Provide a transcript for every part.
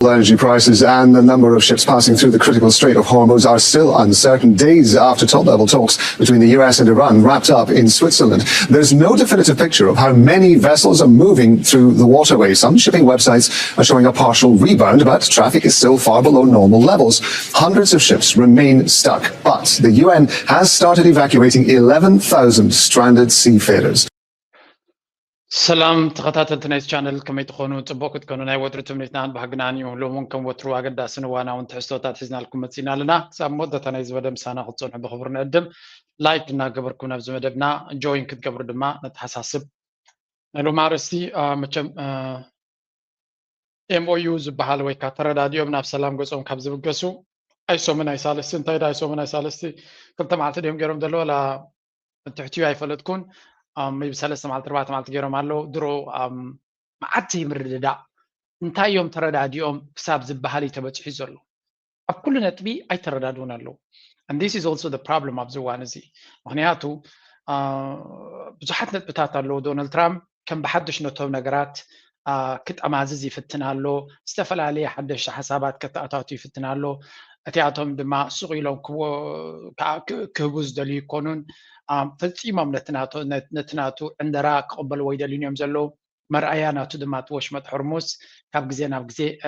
Energy prices and the number of ships passing through the critical Strait of Hormuz are still uncertain, days after top-level talks between the US and Iran wrapped up in Switzerland. There's no definitive picture of how many vessels are moving through the waterway. Some shipping websites are showing a partial rebound, but traffic is still far below normal levels. Hundreds of ships remain stuck, but the UN has started evacuating 11,000 stranded seafarers. سلام تخطات نايت channel كما تكونوا تبوكت كانوا ناي وتر تمنيتنا بحقناني ولو ممكن وتروا قد سنوانا وانتحستوتات حزنا لكم متسينا لنا سام مدة نايز بدم سنة خصون بخبرنا قدم لايك نا قبركم نفس مدبنا جوين كنت قبر دما نتحساسب لو مارستي مچم MOUs بحالوي كاتر راديو بناف سلام قصهم كابز بقسو اي سومن اي سالستي انتاي اي سومن اي سالستي كنت معت اليوم جرم دلو لا تحتوي اي فلتكون مي بسلسة مع التربات مع التجارة معلو درو ما عدتي مرددا انتاي يوم ترداد يوم كساب زبهالي تبتش حزرلو كل نتبي أي تردادون له and this is also the problem of زوانزي مغنياتو بزحت نتبتات له دونالد ترامب كان بحدش نتو نقرات كت أمازيزي فتنا له استفل عليه حدش حسابات كتأتاتي فتنا له أتياتهم دما سغيلون كهبوز دلي يكونون فالتيمام نتناتو عندنا قبل ويدا اليوم زلو مرأيانا تدمات وشمت حرموس كاب غزينا بغزي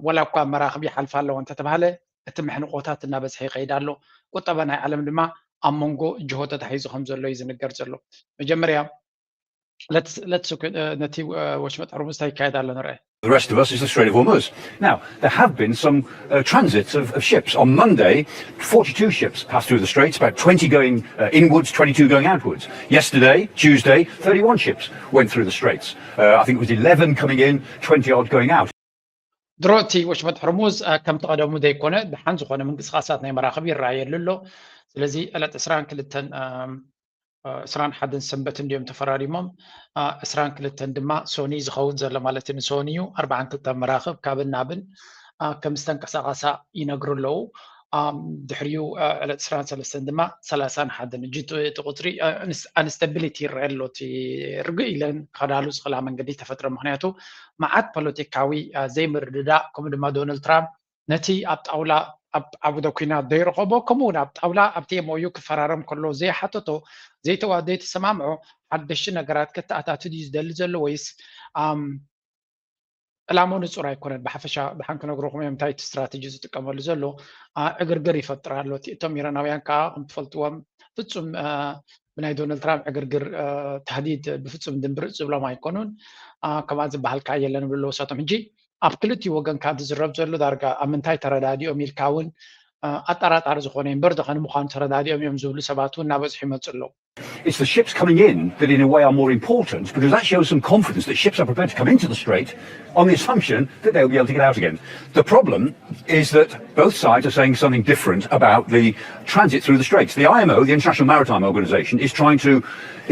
ولا كان مراخبي حلفالو وانت تبهله اتم حنقوتات እና በዝሒ ይቀይዳሉ ቁጠባ ናይ ዓለም ድማ ኣብ መንጎ ጅሆተ ተሓይዙ ከም ዘሎ እዩ ዝንገር ዘሎ መጀመርያ let's ነቲ ወሽመጥ ሕርሙዝ ይካየድ ኣሎ ንርአ The rest of us is the Strait of Hormuz. Now, there have been some transits of ships. On Monday, 42 ships passed through the straits, about 20 going inwards, 22 going outwards. Yesterday, Tuesday, 31 ships went through the straits. I think it was 11 coming in, 20 odd going out. دروتي وشمت حرموز كم تقدموا دا يكون بحان زخونه من قصاصات ناي مراقب يراير للو سلازي ألت إسران كلتن إسران حدن سنبتن ديوم تفراريمم إسران كلتن دما سوني زخون زل مالتن سونيو 4 كلتن مراقب كابن نابن كم استن قصاصا ينقروا له دحريو ألت إسران سلسن دما 30 حدن جيتو تقطري انستابيليتي ريلو تي رجي لن خدالوس خلا من قدي تفتره مخنياتو معات بوليتيكاوي زي مرددا كم دما دونالد ترامب نتي ابطاولا ابدو كينا دير قبو كمون ابطاولا ابتي مويو كفرارم كله زي حطتو زي توادي تسمعوا حدش نغرات كتاتاتو دي زدل زلو ويس الامون صراي كون بحفشا بحن كنغروخم يمتاي استراتيجي تقمل زلو اغرغر يفطرالو تيتم يرناويان كا فلتوم فصم بناي دونالد ترامب اغرغر تهديد بفصم دمبر صبلا ما يكونون كما زبحال كايلن بلو ساتم انجي ابكلتي وغن كاد زرب زلو دارغا امنتاي تردادي اميركاون اطراطار زخونين برد خن مخان تردادي ام زبل سباتو نابز حمصلو It's the ships coming in that in a way are more important because that shows some confidence that ships are prepared to come into the strait on the assumption that they'll be able to get out again. The problem is that both sides are saying something different about the transit through the straits. The IMO, the International Maritime Organization, is trying to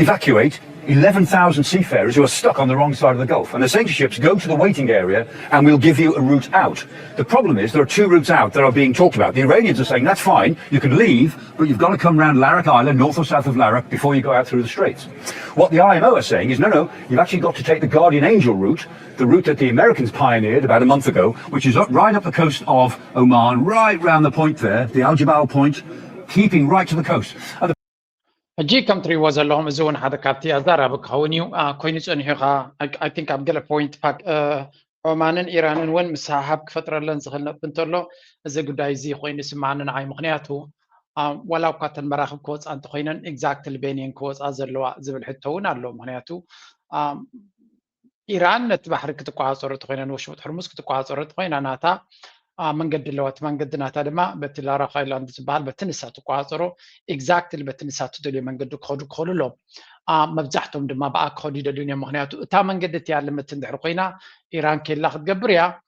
evacuate 11,000 seafarers who are stuck on the wrong side of the Gulf. And they're saying to ships, go to the waiting area and we'll give you a route out. The problem is there are 2 routes out that are being talked about. The Iranians are saying, that's fine, you can leave, but you've got to come around Larak Island, north or south of Larak, before you go out through the straits. What the IMO are saying is, no, you've actually got to take the Guardian Angel route, the route that the Americans pioneered about a month ago, which is right up the coast of Oman, right round the point there, the Al Jabal point, keeping right to the coast. G country was a long zone had a capti Azara Bukawinu, Queens and Hira. I think I'm gonna point back Oman and Iran and when Missahab Fatralans Pentolo as a good idea when it's man and I'm Honiatu. Walau Katan Marahab quotes and Hoinan exact Albanian quotes as a law Zivil Hitona Lom Honiatu. Iran at Bahrik to Quas or Toinan Wushut Hormuz to Quas or Toinanata. من قد اللوات من قد ناتدما بتلارا خايلاند زبال بتنساتو قاصرو اكزاكتلي بتنساتو دلي من قد خودو لو مبزحتهم دما بقى خودي الدنيا مهنياتو تا من قد تيعلم تندحر قينا ايران كيلا تقبريا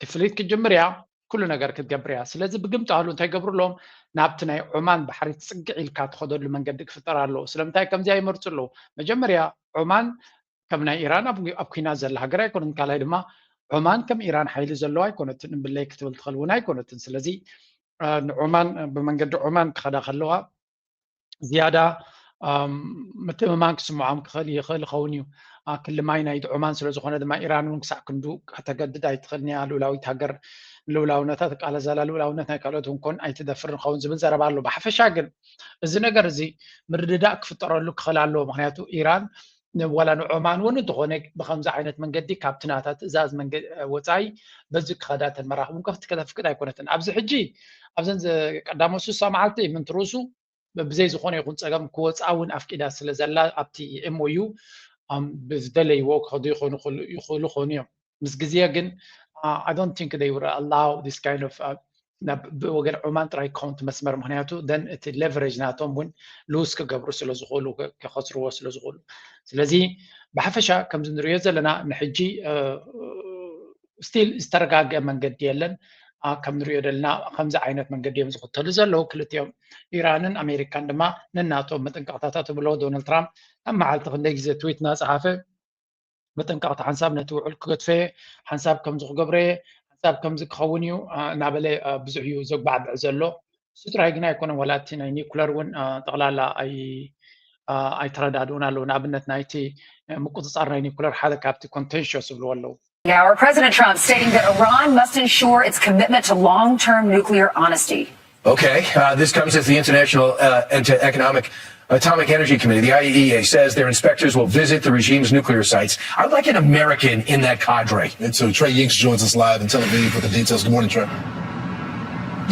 تفليت كجمريا كل نجار كتقبريا سلازي بقمت قالوا انت يقبروا لهم نابتنا عمان بحري تصقعي الكات خودو اللي من قدك فطرالو سلامتاي كم زي مرتلو مجمريا عمان كمنا ايران ابكينا زل هاجرا يكون كالاي دما عمان كم إيران حيل زلوا يكونت بالله كتب تخلونا يكونت سلزي عمان بمنقد عمان خدا خلوها زيادة ምትምማን ክስምዖም ክኽእል ይኽእል ይኸውን እዩ ክሊ ማይ ናይ ድዑማን ስለ ዝኾነ ድማ ኢራን እውን ክሳዕ ክንዱ ከተገድድ ኣይትኽእልን እያ ልኡላዊት ሃገር ልኡላውነታ ተቃለዛላ ልኡላውነት ናይ ካልኦት እውን ኮን ኣይትደፍርን ክኸውን ዝብል ዘረባ ኣሎ ብሓፈሻ ግን እዚ ነገር እዚ ምርድዳእ ክፍጠረሉ ክኽእል ኣለዎ ምክንያቱ ኢራን ወላ ንዑማን እውን እንተኾነ ብከምዚ ዓይነት መንገዲ ካብቲ ናታ ትእዛዝ ወፃኢ በዚ ክኸዳ ተንመራኽ እውን ከፍቲ ከተፍቅድ ኣይኮነትን ኣብዚ ሕጂ ኣብዘን ቀዳሞት 60 መዓልቲ ምንትርሱ ብዘይ ዝኾነ ይኹን ፀገም ክወፃ እውን ኣፍቂዳ ስለ ዘላ ኣብቲ ኤምኦዩ ብዝደለይዎ ክኸዱ ይኽእሉ ኮኑ እዮም ምስ ግዜ ግን I don't think they would allow this kind of ብወገን ዑማን ጥራይ ካውንት መስመር ምክንያቱ ደን እቲ ሌቨሬጅ ናቶም እውን ሉስ ክገብሩ ስለ ዝኽእሉ ከኸስርዎ ስለ ዝኽእሉ ስለዚ ብሓፈሻ ከምዚ ንሪኦ ዘለና ንሕጂ ስቲል ዝተረጋግአ መንገዲ የለን ከም ንሪኦ ዘለና ከምዚ ዓይነት መንገዲ እዮም ዝኽተሉ ዘለዉ ክልቲኦም ኢራንን ኣሜሪካን ድማ ነናቶም መጠንቀቕታታት ብሎ ዶናልድ ትራምፕ ኣብ መዓልቲ ክንደይ ግዜ ትዊት እናፀሓፈ መጠንቀቕቲ ሓንሳብ ነቲ ውዕል ክገድፈየ ሓንሳብ ከምዚ ክገብረ ሓንሳብ ከምዚ ክኸውን እዩ እናበለ ብዙሕ እዩ ዘጓዕብዕ ዘሎ እሱ ጥራይ ግን ኣይኮነን ወላ እቲ ናይ ኒኩለር እውን ጠቕላላ ኣይተረዳድኡን ኣለዉ ንኣብነት ናይቲ ምቁፅፃር ናይ ኒኩለር ሓደ ካብቲ ኮንቴንሽስ ዝብልዎ ኣለዉ Our President Trump stating that Iran must ensure its commitment to long-term nuclear honesty. Okay, this comes as the International Economic Atomic Energy Committee, the IAEA, says their inspectors will visit the regime's nuclear sites. I'd like an American in that cadre. And so Trey Yinks joins us live in Tel Aviv with the details. Good morning, Trey.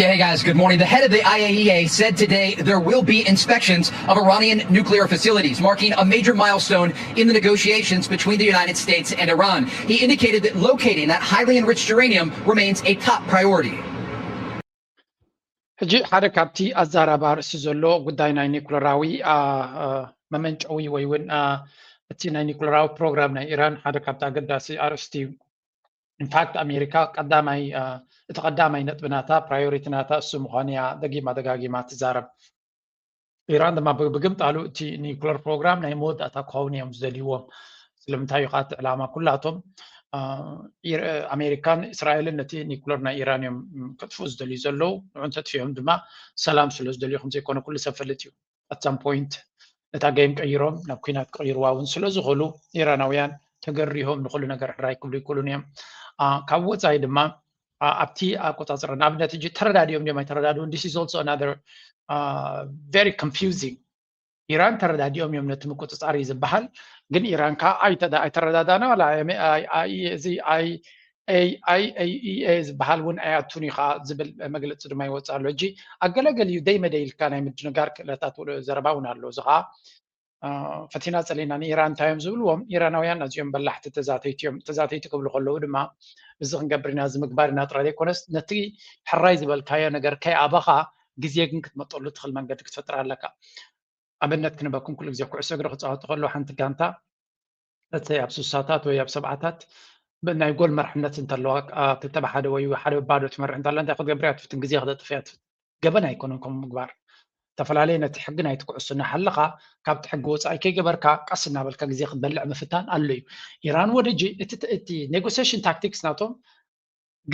Yeah, hey guys, good morning. The head of the IAEA said today there will be inspections of Iranian nuclear facilities, marking a major milestone in the negotiations between the United States and Iran. He indicated that locating that highly enriched uranium remains a top priority. ሕጂ ሓደ ካብቲ ኣዛራባ ርእሲ ዘሎ ጉዳይ ናይ ኒኩለራዊ መመንጨዊ ወይ እውን እቲ ናይ ኒኩለራዊ ፕሮግራም ናይ ኢራን ሓደ ካብቲ ኣገዳሲ ኣርእስቲ እዩ ኢንፋክት ኣሜሪካ እቲ ቀዳማይ ነጥብናታ ፕራዮሪቲናታ እሱ ምዃኑ እያ ደጋጊማ ትዛረብ ኢራን ድማ ብግምጣሉ እቲ ኒኩለር ፕሮግራም ናይ መወዳእታ ክኸውን እዮም ዝደልይዎም ስለምንታይ እዩ ካቲ ዕላማ ኩላቶም ኣሜሪካን እስራኤልን ነቲ ኒኩለር ናይ ኢራን እዮም ከጥፍኡ ዝደልዩ ዘለዉ ንዑ እንተጥፊኦም ድማ ሰላም ስለ ዝደልዩ ከምዘይኮነ ኩሉ ሰብ ፈልጥ እዩ at some point ነታ ገይም ቀይሮም ናብ ኩናት ክቅይርዋ እውን ስለ ዝኽእሉ ኢራናውያን ተገሪሆም ንኩሉ ነገር ሕራይ ክብሉ ይክእሉን እዮም ካብ ወፃኢ ድማ ኣብቲ ኣቆፃፅረ ንኣብነት ሕጂ ተረዳድዮም ድዮም ኣይተረዳድኡን this is also another very confusing ኢራን ተረዳድኦም እዮም ነቲ ምቁፅፃር እዩ ዝበሃል ግን ኢራን ከዓ ኣይተረዳዳና ወላ እዚ IAEA ዝበሃል እውን ኣያቱን እዩ ከዓ ዝብል መግለፂ ድማ ይወፅእ ኣሎ ሕጂ ኣገለገል እዩ ደይመደይ ኢልካ ናይ ምድንጋር ክእለታት ዘረባ እውን ኣሎ እዚ ከዓ ፈቲና ፀሊና ንኢራን እንታይ እዮም ዝብልዎም ኢራናውያን ኣዝዮም በላሕቲ ተዛተይቲ ክብሉ ከለዉ ድማ እዚ ክንገብር ኢና ዝምግባር ኢና ጥራይ ዘይኮነስ ነቲ ሕራይ ዝበልካዮ ነገር ከይኣበኻ ግዜ ግን ክትመጠሉ ትኽእል መንገዲ ክትፈጥር ኣለካ ኣብነት ክንበኩም ኩሉ ግዜ ኩዕሶ እግሪ ክፃወቱ ከለዉ ሓንቲ ጋንታ እቲ ኣብ ሱሳታት ወይ ኣብ ሰብዓታት ናይ ጎል መርሕነት እንተለዋ ክልተ ብሓደ ወይ ሓደ ባዶ ትመርሕ እንተላ እንታይ ክትገብር እያ ትፍትን ግዜ ክተጥፍ እያ ትፍትን ገበን ኣይኮነን ከምኡ ምግባር ተፈላለየ ነቲ ሕጊ ናይቲ ኩዕሶ እናሓለኻ ካብቲ ሕጊ ወፃኢ ከይገበርካ ቀስ እናበልካ ግዜ ክትበልዕ ምፍታን ኣሎ እዩ ኢራን ወደጂ እቲ ኔጎሲዬሽን ታክቲክስ ናቶም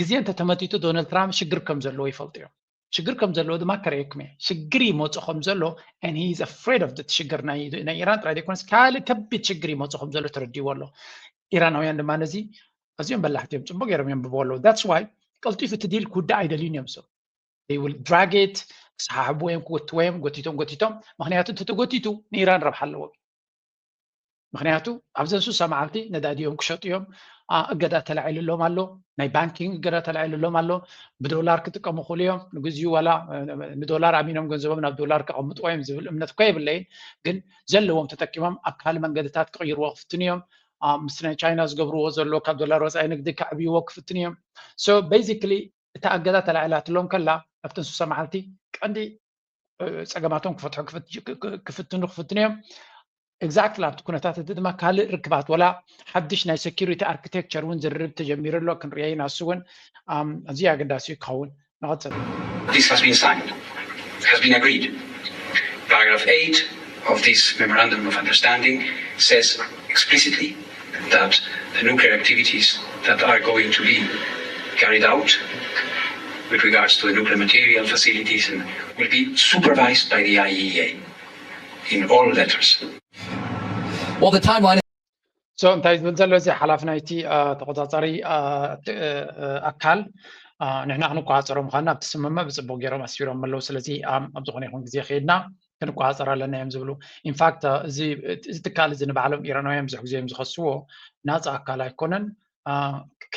ግዜ እንተተመቲቱ ዶናልድ ትራምፕ ሽግር ከም ዘለዎ ይፈልጡ እዮም ሽግር ከም ዘለዎ ድማ ከርእየኩም እየ ሽግር ይመፁ ከም ዘሎ and he is afraid of that ሽግር ናይ ኢራን ጥራይ ዘይኮነስ ካልእ ከቢድ ሽግር ይመፁ ከም ዘሎ ተረዲእዎ ኣሎ ኢራናውያን ድማ ነዚ ኣዝዮም በላሕቲ እዮም ፅቡቅ ገይሮም የንብብዎ ኣለዉ that's why ቀልጢፉ እቲ ዲል ክውዳእ ኣይደልዩን እዮም ሰብ they will drag it ክሰሓሕቡ ወይም ክወትዎ እዮም ጎቲቶም ምክንያቱ እንተተጎቲቱ ንኢራን ረብሓ ኣለዎ ምክንያቱ ኣብዘን 60 መዓልቲ ነዳዲኦም ክሸጡ እዮም እገዳ ተላዒሉሎም ኣሎ ናይ ባንኪንግ እገዳ ተላዒሉሎም ኣሎ ብዶላር ክጥቀሙ ክእሉ እዮም ንግዚኡ ዋላ ንዶላር ኣሚኖም ገንዘቦም ናብ ዶላር ከቐምጥዎ እዮም ዝብል እምነት እኳ የብለይን ግን ዘለዎም ተጠቂሞም ኣብ ካልእ መንገድታት ክቕይርዎ ክፍትን እዮም ምስ ናይ ቻይና ዝገብርዎ ዘሎ ካብ ዶላር ወፃኢ ንግዲ ከዕብይዎ ክፍትን እዮም ሶ ቤዚክሊ እታ እገዳ ተላዒላትሎም ከላ ኣብተን 60 መዓልቲ ቀንዲ ፀገማቶም ክፍትኑ እዮም ኤግዛክትሊ ኣብቲ ኩነታት እቲ ድማ ካልእ ርክባት ወላ ሓድሽ ናይ ሴኪሪቲ ኣርኪቴክቸር እውን ዝርርብ ተጀሚሩ ኣሎ ክንሪኦ ኢና እሱ እውን ኣዝዩ ኣገዳሲ እዩ ክኸውን ንቐፅል This has been signed, has been agreed. Paragraph 8 of this Memorandum of Understanding says explicitly that the nuclear activities that are going to be carried out with regards to the nuclear material facilities and will be supervised by the IAEA. in all letters. Well, the timeline. So እንታይ ዝብል ዘሎ እዚ ሓላፍ ናይቲ ተቆፃፃሪ ኣካል ንሕና ክንቋፀሮ ምዃንና ኣብቲ ስምምዕ ብፅቡቅ ገይሮም ኣስፊሮም ኣለዉ ስለዚ ኣብ ዝኾነ ይኹን ግዜ ከይድና ክንቋፀር ኣለና እዮም ዝብሉ ኢንፋክት እዚ ትካል እዚ ንባዕሎም ኢራናውያን ብዙሕ ግዜ እዮም ዝኸስዎ ናፃ ኣካል ኣይኮነን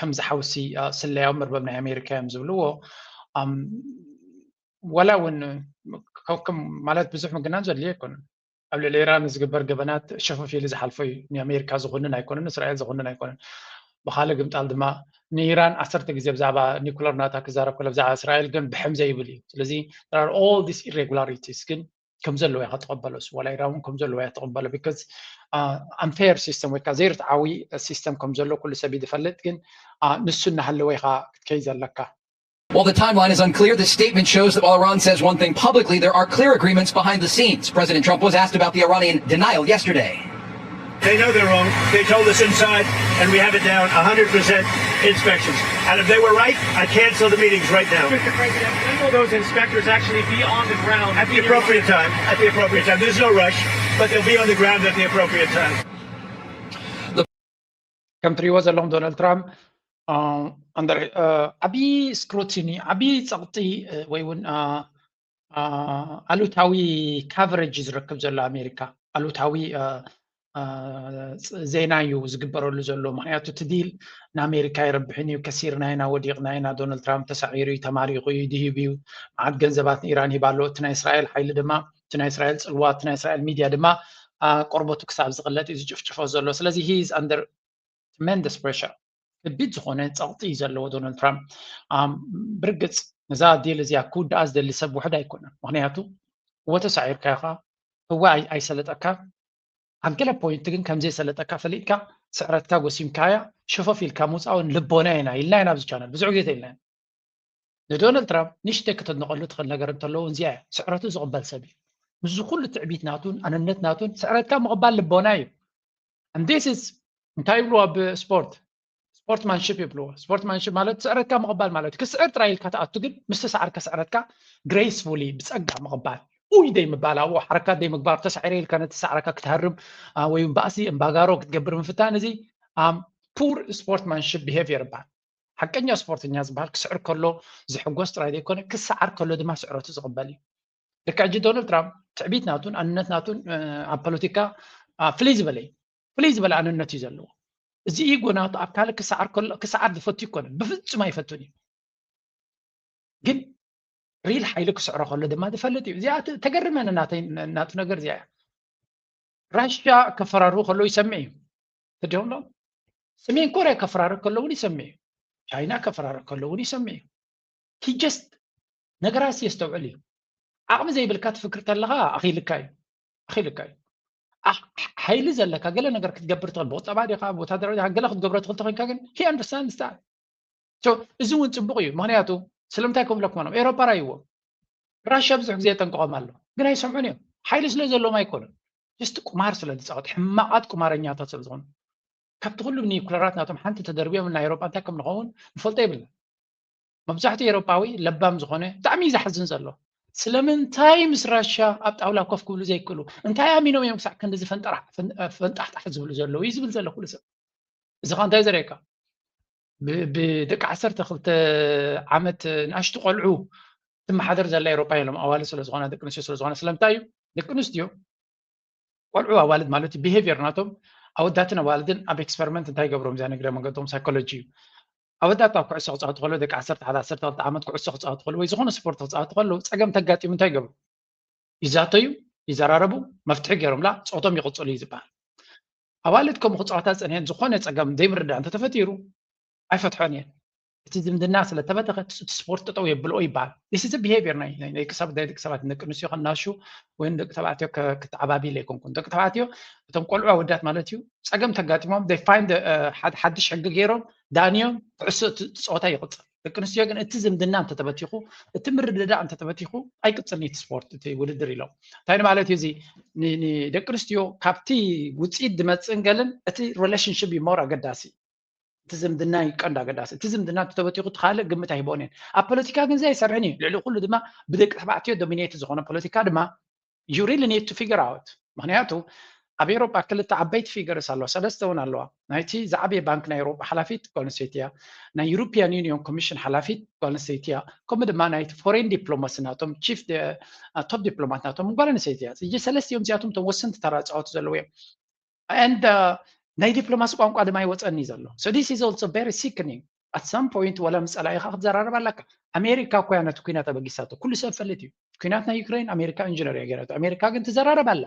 ከም ዝሓውሲ ስለያዊ መርበብ ናይ ኣሜሪካ እዮም ዝብልዎ ወላ እውን ማለት ብዙሕ ምግናን ዘድልዮ ኣይኮነን ኣብ ልዕሊ ኢራን ዝግበር ገበናት ሸፈፍ ኢሉ ዝሓልፎ እዩ ንኣሜሪካ ዝኹንን ኣይኮነን እስራኤል ዝኹንን ኣይኮነን ብካልእ ግምጣል ድማ ንኢራን 10 ግዜ ብዛዕባ ኒኩለር ናታ ክዛረብ ከሎ ብዛዕባ እስራኤል ግን ብሕምዘ ይብል እዩ ስለዚ there are all these irregularities ግን ከም ዘለዎ ኢኻ ትቕበሎስ ወላ ኢራን እውን ከም ዘለዎ እያ ትቕበሎ because unfair system ወይ ከዓ ዘይርትዓዊ ሲስተም ከም ዘሎ ኩሉ ሰብ ይፈልጥ ግን ንሱ እናሃለወ ኢኻ ክትከይ ዘለካ. While the timeline is unclear, the statement shows that while Iran says one thing publicly, there are clear agreements behind the scenes. President Trump was asked about the Iranian denial yesterday. They know they're wrong. They told us inside, and we have it down 100% inspections. And if they were right, I'd cancel the meetings right now. Mr. President, when will those inspectors actually be on the ground? At the appropriate time. At the appropriate time. There's no rush, but they'll be on the ground at the appropriate time. ከም ትሪእዎ ዘለኹም ዶናልድ ትራምፕ under ዓብዪ ስክሩቲኒ ዓብዪ ፀቕጢ ወይ እውን ኣሉታዊ ካቨሬጅ ዝረክብ ዘሎ ኣሜሪካ ኣሉታዊ ዜና እዩ ዝግበረሉ ዘሎ ምክንያቱ እቲ ዲል ንኣሜሪካ ይረብሕን እዩ ከሲርና ኢና ወዲቕና ኢና ዶናልድ ትራምፕ ተሳዒሩ እዩ ተማሪቑ እዩ ድሂብ እዩ መዓት ገንዘባት ንኢራን ሂባሎ እቲ ናይ እስራኤል ሓይሊ ድማ እቲ ናይ እስራኤል ፅልዋት እቲ ናይ እስራኤል ሚድያ ድማ ቆርበቱ ክሳብ ዝቕለጥ እዩ ዝጭፍጭፎ ዘሎ ስለዚ ሂ ኢዝ ኣንደር tremendous pressure ከቢድ ዝኾነ ፀቕጢ እዩ ዘለዎ ዶናልድ ትራምፕ ብርግፅ ነዛ ዲል እዚኣ ክውዳኣ ዝደሊ ሰብ ውሕድ ኣይኮነን ምክንያቱ ወተሳዒርካ ኢኻ ህዋ ኣይሰለጠካ ኣብ ገለ ፖይንት ግን ከምዘይሰለጠካ ፈሊጥካ ስዕረትካ ጎሲምካያ ሸፈፍ ኢልካ ምውፃውን ልቦና ኢና ኢልና ኢና ኣብዚ ቻነል ብዙሕ ግዜ ኢልና ንዶናልድ ትራምፕ ንእሽተይ ክትነቐሉ ትኽእል ነገር እንተለዎ እዚኣ እያ ስዕረቱ ዝቕበል ሰብ እዩ ምስ ኩሉ ትዕቢት ናቱን ኣነነት ናቱን ስዕረትካ ምቕባል ልቦና እዩ and this is እንታይ ይብልዎ ኣብ ስፖርት ስፖርትማንሽፕ ይብልዎ ስፖርትማንሽፕ ማለት ስዕረትካ ምቕባል ማለት እዩ ክስዕር ጥራይ ኢልካ ተኣቱ ግን ምስ ተሰዓርካ ስዕረትካ ግሬስፉሊ ብፀጋ ምቕባል ውይ ደይ ምባል ኣብኡ ሓረካት ደይ ምግባር ተሳዒረ ኢልካ ነቲ ሰዕረካ ክትሃርም ወይ ባእሲ እምባጋሮ ክትገብር ምፍታን እዚ ፑር ስፖርትማንሽፕ ቢሄቪየር ይበሃል ሓቀኛ ስፖርተኛ ዝበሃል ክስዕር ከሎ ዝሕጎስ ጥራይ ዘይኮነ ክሰዓር ከሎ ድማ ስዕረቱ ዝቕበል እዩ ልክዕ ሕጂ ዶናልድ ትራምፕ ትዕቢት ናቱን ኣንነት ናቱን ኣብ ፖለቲካ ፍልይ ዝበለ ኣንነት እዩ ዘለዎ እዚ ኢጎናቱ ኣብ ካልእ ክሰዓር ዝፈቱ ይኮነ ብፍጹም ኣይፈቱን እዩ ግን ሪል ሓይሊ ክስዕሮ ከሎ ድማ ዝፈልጥ እዩ እዚኣ ተገርመን ናቱ ነገር እዚኣ እያ ራሽያ ከፈራርቡ ከሎ ይሰምዕ እዩ ትድምሎ ሰሜን ኮርያ ከፈራርብ ከሎ እውን ይሰምዕ እዩ ቻይና ከፈራርብ ከሎ እውን ይሰምዕ እዩ ሂ ጀስት ነገራት የስተውዕል እዩ ዓቕሚ ዘይብልካ ትፍክር ከለኻ ኣኺልካ እዩ ሓይሊ ዘለካ ገለ ነገር ክትገብር ትኽእል ብቁጠባ ዲኻ ብወታደራዊ ዲኻ ገለ ክትገብሮ ትኽእል ተኮይንካ ግን ሂ ኣንደርስታንድስ ዳት እዚ እውን ፅቡቕ እዩ ምክንያቱ ስለምንታይ ከምለኩም ነው ኤሮፓ ራይዎ ራሽያ ብዙሕ ግዜ ጠንቀቖም ኣሎ ግን ኣይሰምዑን እዮም ሓይሊ ስለ ዘለዎም ኣይኮኑን ጀስት ቁማር ስለ ዝፃወት ሕማቃት ቁማረኛታት ስለ ዝኾኑ ካብቲ ኩሉ ኒኩለራት ናቶም ሓንቲ ተደርቢዮም ናይ ኤሮፓ እንታይ ከም ንኸውን ንፈልጦ የብልና መብዛሕትኡ ኤሮፓዊ ለባም ዝኾነ ብጣዕሚ እዩ ዝሓዝን ዘሎ ስለምንታይ ምስ ራሽያ ኣብ ጣውላ ኮፍ ክብሉ ዘይክእሉ እንታይ ኣሚኖም እዮም ክሳዕ ክንዲ ፈንጣሕጣሕ ዝብሉ ዘለዉ እዩ ዝብል ዘሎ ኩሉ ሰብ እዚ ኸ እንታይ ዘርእየካ ብደቂ 12 ዓመት ንኣሽቱ ቆልዑ ትመሓደር ዘላ ኤሮፓ ኢሎም ኣዋልድ ስለ ዝኾነ ደቂ ኣንስትዮ ስለ ዝኾነ ስለምንታይ እዩ ደቂ ኣንስትዮ ቆልዑ ኣዋልድ ማለት እዩ ቢሄቪየር ናቶም ኣወዳትን ኣዋልድን ኣብ ኤክስፐሪመንት እንታይ ገብሮም እዚኣ ነግረ መንገዶም ሳይኮሎጂ እዩ ኣወዳት ኣብ ኩዕሶ ክፃወቱ ከለዉ ደቂ 11 ዓመት ኩዕሶ ክፃወቱ ከለዉ ወይ ዝኾነ ስፖርት ክፃወቱ ከለዉ ፀገም ተጋጢሙ እንታይ ገብሩ ይዛተዩ ይዘራረቡ መፍትሒ ገይሮምላ ፆቶም ይቕፅሉ እዩ ዝበሃል ኣዋልድ ከምኡ ክፃወታ ፀንሐን ዝኾነ ፀገም ዘይምርዳእ እንተተፈጢሩ ኣይፈትሖን እየን እቲ ዝምድና ስለተበተኸ ስፖርት ጠጠው የብልኦ ይበሃል this is a behavior ናይ ደቂ ሰባት ደቂ ኣንስትዮ ከናሹ ወይ ደቂ ተባዕትዮ ክትዓባቢል ኣይኮንኩን ደቂ ተባዕትዮ እቶም ቆልዑ ኣወዳት ማለት እዩ ፀገም ተጋጢሞም they find ሓድሽ ሕጊ ገይሮም ዳንዮም ኩዕሶ ፀወታ ይቕፅል ደቂ ኣንስትዮ ግን እቲ ዝምድና እንተተበቲኹ እቲ ምርድዳእ እንተተበቲኹ ኣይቅፅልኒ እቲ ስፖርት እቲ ውድድር ኢሎም እንታይ ማለት እዩ እዚ ንደቂ ኣንስትዮ ካብቲ ውፅኢት ዝመፅእን ገለን እቲ ሪሌሽንሽፕ እዩ ሞር ኣገዳሲ እቲ ዝምድና ይቀንዲ ኣገዳሲ እቲ ዝምድና ተተበቲኹ ትኻልእ ግምት ኣይቦን እየን ኣብ ፖለቲካ ግን ዘይ ኣይሰርሕን እዩ ልዕሊ ኩሉ ድማ ብደቂ ተባዕትዮ ዶሚኔት ዝኾነ ፖለቲካ ድማ you really need to figure out ምክንያቱ ኣብ ኤሮጳ ክልተ ዓበይቲ ፊገርስ ኣለዋ ሰለስተ እውን ኣለዋ ናይቲ ዝዓበየ ባንክ ናይ ኤሮጳ ሓላፊት ጓል ኣንስተይቲ እያ ናይ ዩሮፒያን ዩኒዮን ኮሚሽን ሓላፊት ጓል ኣንስተይቲ እያ ከምኡ ድማ ናይቲ ፎሬን ዲፕሎማሲ ናቶም ቺፍ ቶፕ ዲፕሎማት ናቶም ጓል ኣንስተይቲ እያ እዚ ሰለስቲኦም እዚኣቶም እቶም ወሰንቲ ተራ ዝፃወቱ ዘለዉ እዮም and ናይ ዲፕሎማሲ ቋንቋ ድማ ይወፀኒ ዘሎ so this is also very sickening at some point ወላ ምፀላኢኻ ክትዘራረብ ኣለካ ኣሜሪካ እኳ ነቲ ኩናት ኣበጊሳቶ ኩሉ ሰብ ፈለጥ እዩ ኩናት ናይ ዩክሬን ኣሜሪካ ኢንጂነር እያ ገይራቶ ኣሜሪካ ግን ትዘራረብ ኣላ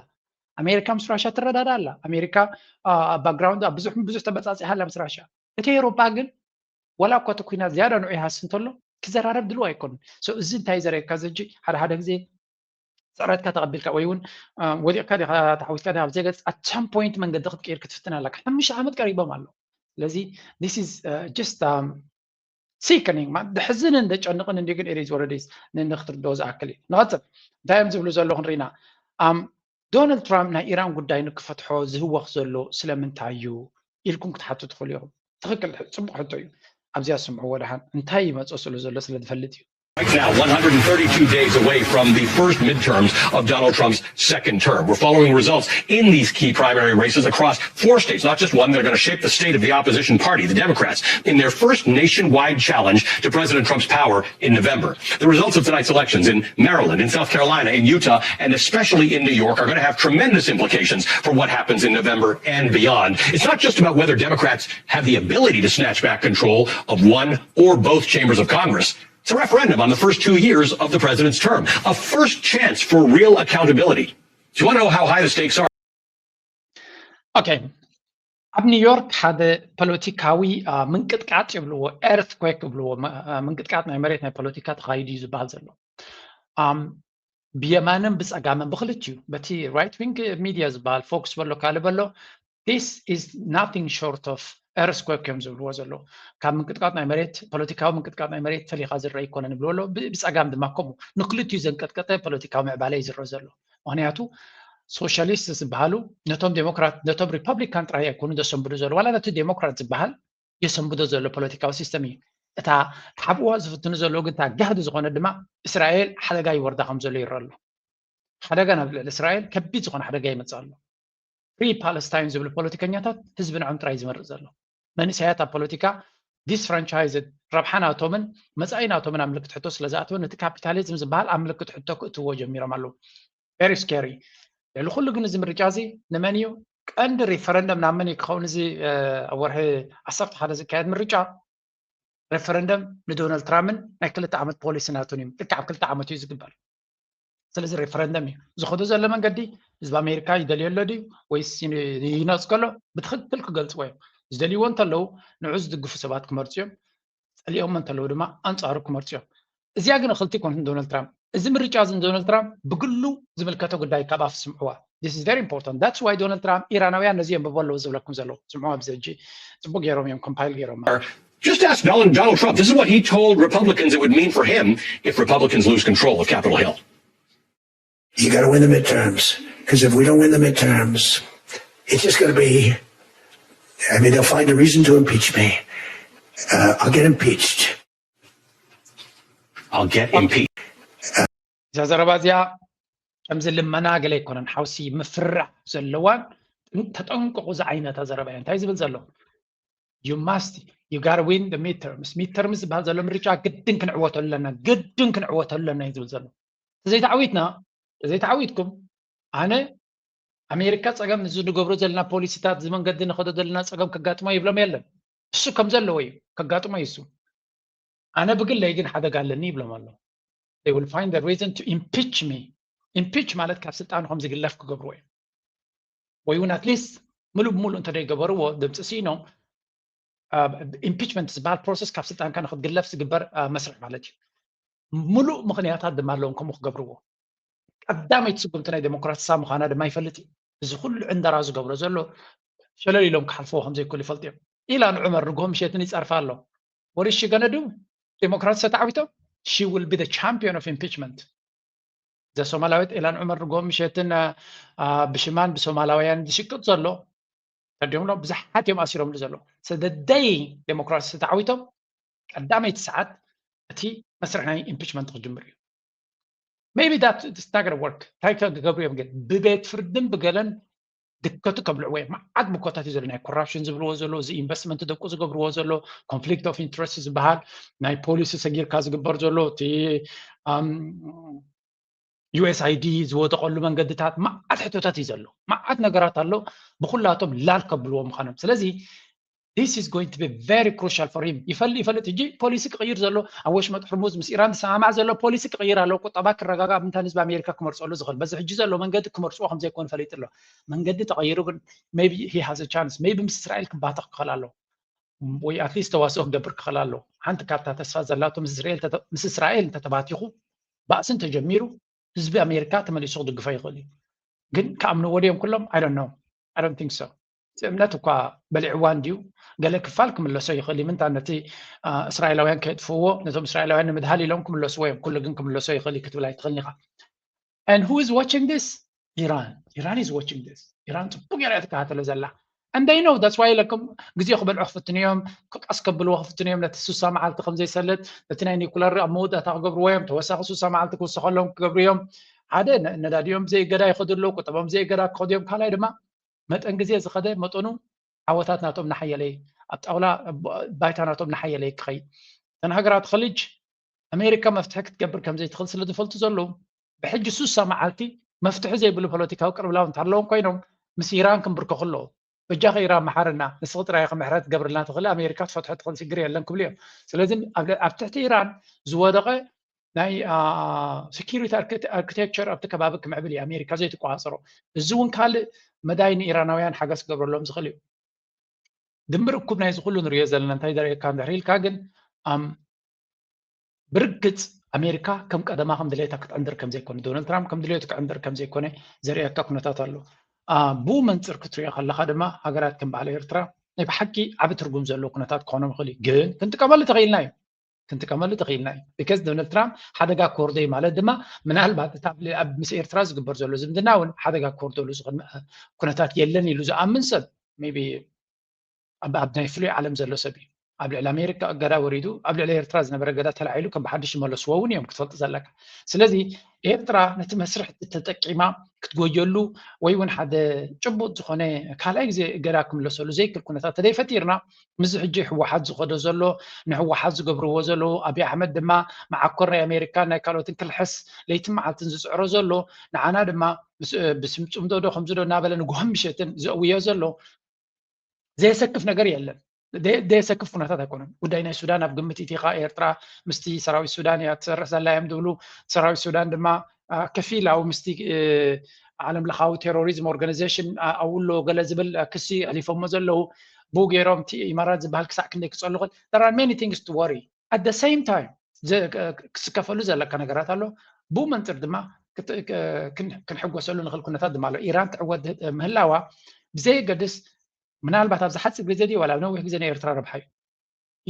ኣሜሪካ ምስ ራሽያ ትረዳዳ ኣላ ኣሜሪካ ባክግራውንድ ብዙሕ ተበፃፂሓ ኣላ ምስ ራሽያ እቲ ኤሮጳ ግን ወላ እኳ እቲ ኩናት ዝያዳ ንዑ ይሃስስ እንተሎ ክዘራረብ ድልው ኣይኮኑን እዚ እንታይ ዘርእየካ ዘጂ ሓደ ግዜ ፅዕረትካ ተቐቢልካ ወይ እውን ወዲቕካ ዲኻ ተሓዊትካ ዲኻ ብዘይገፅ at some point መንገዲ ክትቀይር ክትፍትን ኣለካ 5 ዓመት ቀሪቦም ኣሎ ስለዚ this is just sickening ድሕዝንን ደጨንቕን እንዲ ግን it is what it is ንክትርድኦ ዝኣክል እዩ ንቐፅል እንታይ እዮም ዝብሉ ዘሎ ክንሪኢና ዶናልድ ትራምፕ ናይ ኢራን ጉዳይ ንክፈትሖ ዝህወኽ ዘሎ ስለምንታይ እዩ ኢልኩም ክትሓቱ ትኽእሉ ኢኹም ትኽክል ፅቡቅ ሕቶ እዩ ኣብዚኣ ስምዕዎ ድሓን እንታይ ይመፅኦ ስለ ዘሎ ስለ ዝፈልጥ እዩ Right now, 132 days away from the first midterms of Donald Trump's second term. We're following results in these key primary races across 4 states, not just one, that are going to shape the state of the opposition party, the Democrats, in their first nationwide challenge to President Trump's power in November. The results of tonight's elections in Maryland, in South Carolina, in Utah, and especially in New York are going to have tremendous implications for what happens in November and beyond. It's not just about whether Democrats have the ability to snatch back control of one or both chambers of Congress. It's a referendum on the first 2 years of the president's term, a first chance for real accountability. Do you want to know how high the stakes are? Okay. ኣብ ኒውዮርክ ሓደ ፖለቲካዊ ምንቅጥቃጥ ይብልዎ ኤርትኩዌክ ይብልዎ ምንቅጥቃጥ ናይ መሬት ናይ ፖለቲካ ተኻይዱ እዩ ዝበሃል ዘሎ ብየማንን ብፀጋምን ብክልትዩ በቲ ራይት ዊንግ ሚድያ ዝበሃል ፎክስ በሎ ካልእ በሎ this is nothing short of ኤርስኩዌክ እዮም ዝብልዎ ዘሎ ካብ ምንቅጥቃጥ ናይ መሬት ፖለቲካዊ ምንቅጥቃጥ ናይ መሬት ፈሊኻ ዝረአ ይኮነን ይብልዎ ኣሎ ብፀጋም ድማ ከምኡ ንክልትዩ ዘንቀጥቀጠ ፖለቲካዊ ምዕባለ እዩ ዝረአ ዘሎ ምክንያቱ ሶሻሊስት ዝበሃሉ ነቶም ዴሞክራት ነቶም ሪፐብሊካን ጥራይ ኣይኮኑ ዘሰንብዱ ዘሎ ዋላ ነቲ ዴሞክራት ዝበሃል የሰንብዶ ዘሎ ፖለቲካዊ ሲስተም እዩ እታ ሓብዋ ዝፍትኑ ዘሎ ግን እታ ጋህዲ ዝኾነ ድማ እስራኤል ሓደጋ ይወርዳ ከም ዘሎ ይረአ ኣሎ ሓደጋ ናብ ልዕሊ እስራኤል ከቢድ ዝኾነ ሓደጋ ይመፅእ ኣሎ ፍሪ ፓለስታይን ዝብሉ ፖለቲከኛታት ህዝቢ ንዖም ጥራይ ዝመርፅ ዘሎ መንእሰያት ኣብ ፖለቲካ ዲስፍራንቻይዝድ ረብሓናቶምን መፃኢናቶምን ኣብ ምልክት ሕቶ ስለዝኣተወ ነቲ ካፒታሊዝም ዝበሃል ኣብ ምልክት ሕቶ ክእትዎ ጀሚሮም ኣለዉ ቨሪ ስኬሪ ልዕሊ ኩሉ ግን እዚ ምርጫ እዚ ንመን እዩ ቀንዲ ሬፈረንደም ናብ መን እዩ ክኸውን እዚ ኣብ ወርሒ 11 ዝካየድ ምርጫ ሬፈረንደም ንዶናልድ ትራምፕን ናይ 2 ዓመት ፖሊሲ ናቱን እዩ ልክዕ ኣብ 2 ዓመት እዩ ዝግበር ስለዚ ሬፈረንደም እዩ ዝኸዶ ዘሎ መንገዲ ህዝቢ ኣሜሪካ ይደልየሎ ድዩ ወይስ ይነፅ ከሎ ብትክክል ክገልፅዎ እዮም ዝደልይዎ እንተለዉ ንዑ ዝድግፉ ሰባት ክመርፁ እዮም ፀሊኦም እንተለዉ ድማ ኣንፃሩ ክመርፁ እዮም እዚኣ ግን እኽልቲ ኮንትን ዶናልድ ትራምፕ እዚ ምርጫ እዚ ዶናልድ ትራምፕ ብግሉ ዝምልከቶ ጉዳይ ካብ ኣፍ ስምዕዋ this is very important that's why Donald Trump ኢራናውያን ነዚኦም ብበለዎ ዝብለኩም ዘለዉ ስምዕዋ ብዚ ሕጂ ፅቡቅ ገይሮም እዮም ኮምፓይል ገይሮም Just ask Donald Trump. This is what he told Republicans it would mean for him if Republicans lose control of Capitol Hill. You got to win the midterms, because if we don't win the midterms, it's just going to be, I mean, they'll find a reason to impeach me. I'll get impeached. I'll get impeached. ዘዘረባዚያ ከምዚ ልመና ገለ ይኮነን ሓውሲ ምፍራሕ ዘለዋን ተጠንቅቑ ዚ ዓይነት ኣዘረባ እያ እንታይ ዝብል ዘሎ you got to win the midterms ዝበሃል ዘሎ ምርጫ ግድን ክንዕወተሉ ኣለና ግድን ክንዕወተሉ ኣለና እዩ ዝብል ዘሎ ዘይተዓዊትኩም ኣነ ኣሜሪካ ፀገም ዝንገብሮ ዘለና ፖሊሲታት ዝመንገዲ ንኸዶ ዘለና ፀገም ከጋጥሞ ይብሎም የለን እሱ ከም ዘለዎ እዩ ከጋጥሞ እዩ እሱ ኣነ ብግለይ ግን ሓደጋ ኣለኒ ይብሎም ኣሎ they will find a reason to impeach me impeach ማለት ካብ ስልጣን ከም ዝግለፍ ክገብርዎ እዩ ወይ እውን ኣትሊስት ሙሉእ ብሙሉእ እንተደይገበርዎ ድምፂ ሲኖም impeachment ዝበሃል ፕሮሰስ ካብ ስልጣንካ ንክትግለፍ ዝግበር መስርሕ ማለት እዩ ሙሉእ ምክንያታት ድማ ኣለዎም ከምኡ ክገብርዎ ቀዳመይቲ ስጉምቲ ናይ ዴሞክራሲ ምዃና ድማ ይፈልጥ እዩ እዚ ኩሉ ዕንደራ ዝገብሮ ዘሎ ሸለል ኢሎም ክሓልፍዎ ከምዘይክእሉ ይፈልጥ እዮም ኢላን ዑመር ርግሆም ምሸትን ይፀርፋ ኣሎ what is she gonna do ዴሞክራሲ ተዓዊቶም she will be the champion of impeachment the ሶማላዊት ኢላን ዑመር ርግሆም ምሸትን ብሽማን ብሶማላውያን ዝሽቅጥ ዘሎ ተዲምሎ ብዙሓት እዮም ኣሲሮምሉ ዘሎ so the day ዴሞክራሲ ተዓዊቶም ቀዳመይቲ ሰዓት እቲ መስርሕ ናይ impeachment ክጅምር እዩ maybe that's not going to work ታይከ ገብርዮም ግን ብቤት ፍርድን ብገለን ድከቱ ከብልዕወ ማዓት ምኮታት እዩ ዘሎ ናይ ኮራፕሽን ዝብልዎ ዘሎ እዚ ኢንቨስትመንት ደቁ ዝገብርዎ ዘሎ ኮንፍሊክት ኦፍ ኢንትረስት ዝበሃል ናይ ፖሊሲ ሰጊርካ ዝግበር ዘሎ እቲ USAID ዝወደቀሉ መንገድታት ማዓት ሕቶታት እዩ ዘሎ ማዓት ነገራት ኣሎ ብኩላቶም ላል ከብልዎ ምዃኖም ስለዚ this is going to be very crucial for him ይፈልጥ እጂ ፖሊሲ ክቅይር ዘሎ ኣብ ወሽመጥ ሕርሙዝ ምስ ኢራን ሰማማዕ ዘሎ ፖሊሲ ክቅይር ኣሎ ቁጠባ ክረጋጋ ምንታን ህዝቢ ኣሜሪካ ክመርፀሉ ዝኽእል በዚ ሕጂ ዘሎ መንገዲ ክመርፅዎ ከም ዘይኮነ ፈሊጥ ኣሎ መንገዲ ተቀይሩ ግን maybe he has a chance maybe ምስ እስራኤል ክባተኽ ክኽእል ኣሎ ወይ ኣትሊስት ተዋስኦ ክገብር ክኽእል ኣሎ ሓንቲ ካብታ ተስፋ ዘላቶ ምስ እስራኤል ተተባቲኹ ባእስን ተጀሚሩ ህዝቢ ኣሜሪካ ተመሊሱ ክድግፈ ይኽእል እዩ ግን ከኣምንዎ ድዮም ኩሎም I don't think so እምነት እኳ በሊዕዋን ድዩ ገለ ክፋል ክምለሶ ይኽእል ምንታ ነቲ እስራኤላውያን ከየጥፍዎ ነቶም እስራኤላውያን ንምድሃል ኢሎም ክምለስዎ እዮም ኩሉ ግን ክምለሶ ይኽእል ክትብል ኣይትኽእልኒ ኢኻ and who is watching this Iran is watching this Iran ፅቡቅ ጌራ ትከታተሎ ዘላ and they know that's why ለኩም ግዜ ክበልዑ ክፍትንዮም ክቀስከብልዎ ክፍትንዮም ነቲ 60 መዓልቲ ከም ዘይሰልጥ ነቲ ናይ ኒኩለር ኣብ መውዳእታ ክገብርዎ እዮም ተወሳኺ 60 መዓልቲ ክውስኸሎም ክገብሩ እዮም ሓደ ነዳድዮም ዘይገዳ ይኸድሎ ቁጠቦም ዘይገዳ ክኸዱ እዮም ካልኣይ ድማ መጠን ግዜ ዝኸደ መጠኑ ዓወታት ናቶም ናሓየለ ኣብ ጣውላ ባይታ ናቶም ናሓየለ ክኸይድ እተን ሃገራት ኸሊጅ ኣሜሪካ መፍትሒ ክትገብር ከም ዘይትኽእል ስለ ዝፈልጡ ዘለዉ ብሕጂ 60 መዓልቲ መፍትሒ ዘይብሉ ፖለቲካዊ ቅርብላው እንተሃለዎም ኮይኖም ምስ ኢራን ክንብርከ ከለዉ በጃኸ ኢራን መሓርና ንስኺ ጥራይ ምሕረት ትገብርልና ትኽእል ኣሜሪካ ትፈትሖ ትኽእል ችግር የለን ክብሉ እዮም ስለዚ ኣብ ትሕቲ ኢራን ዝወደቐ ናይ ሴኪሪቲ ኣርኪቴክቸር ኣብቲ ከባቢ ክምዕብል እዩ ኣሜሪካ ዘይትቋፀሮ እዚ እውን ካልእ መዳይ ንኢራናውያን ሓገዝ ክገብረሎም ዝኽእል እዩ ድምር እኩብ ናይ ዝኩሉ ንሪኦ ዘለና እንታይ ዘርእየካ እንድሕሪልካ ግን ብርግፅ ኣሜሪካ ከም ቀደማ ከም ድሌታ ክትዕንድር ከም ዘይኮነ ዶናልድ ትራምፕ ከም ድሌቱ ክዕንድር ከም ዘይኮነ ዘርእየካ ኩነታት ኣሎ ብኡ መንፅር ክትሪኦ ከለካ ድማ ሃገራት ከም በዓል ኤርትራ ናይ ብሓቂ ዓብ ትርጉም ዘለዎ ኩነታት ክኾኖም ይኽእል እዩ ግን ክንጥቀመሉ ተኽኢልና እዩ ቢካዝ ዶናልድ ትራምፕ ሓደጋ ክወርደዩ ማለት ድማ ምናልባት ኣብ ምስ ኤርትራ ዝግበር ዘሎ ዝምድና እውን ሓደጋ ክወርደሉ ዝኽእል ኩነታት የለን ኢሉ ዝኣምን ሰብ ሜቢ ኣብ ናይ ፍሉይ ዓለም ዘሎ ሰብ እዩ ኣብ ልዕሊ ኣሜሪካ ገዳ ወሪዱ ኣብ ልዕሊ ኤርትራ ዝነበረ ገዳ ተላዒሉ ከም ብሓድሽ መለስዎ እውን እዮም ክትፈልጥ ዘለካ ስለዚ ኤርትራ ነቲ መስርሕ ተጠቂማ ክትጎየሉ ወይ እውን ሓደ ጭቡጥ ዝኾነ ካልኣይ ግዜ ገዳ ክምለሰሉ ዘይክል ኩነታት ተደይፈጢርና ምዚ ሕጂ ሕወሓት ዝኸዶ ዘሎ ንሕወሓት ዝገብርዎ ዘሎ ኣብዪ ኣሕመድ ድማ መዓኮር ናይ ኣሜሪካ ናይ ካልኦትን ክልሕስ ለይትን መዓልትን ዝፅዕሮ ዘሎ ንዓና ድማ ብስምፅምዶዶ ከምዝዶ እናበለ ንጉሆም ምሸትን ዘእውዮ ዘሎ ዘየሰክፍ ነገር የለን ዘየሰክፍ ኩነታት ኣይኮነን ጉዳይ ናይ ሱዳን ኣብ ግምት ኢቲኻ ኤርትራ ምስቲ ሰራዊት ሱዳን እያ ትሰርሕ ዘላ እዮም ድብሉ ሰራዊት ሱዳን ድማ ከፊላዊ ምስቲ ዓለም ለኻዊ ቴሮሪዝም ኦርጋናይዜሽን ኣብኡሎ ገለ ዝብል ክሲ ኣሊፎሞ ዘለዉ ብኡ ገይሮም እቲ ኢማራት ዝበሃል ክሳዕ ክንደይ ክፀሉ ይኽእል there are many things to worry at the same time ክስከፈሉ ዘለካ ነገራት ኣሎ ብኡ መንፅር ድማ ክንሕጎሰሉ ንኽእል ኩነታት ድማ ኣሎ ኢራን ትዕወት ምህላዋ ብዘየገድስ ምናልባት ኣብ ዝሓፅር ግዜ ድዩ ዋላ ኣብ ነዊሕ ግዜ ናይ ኤርትራ ረብሓ እዩ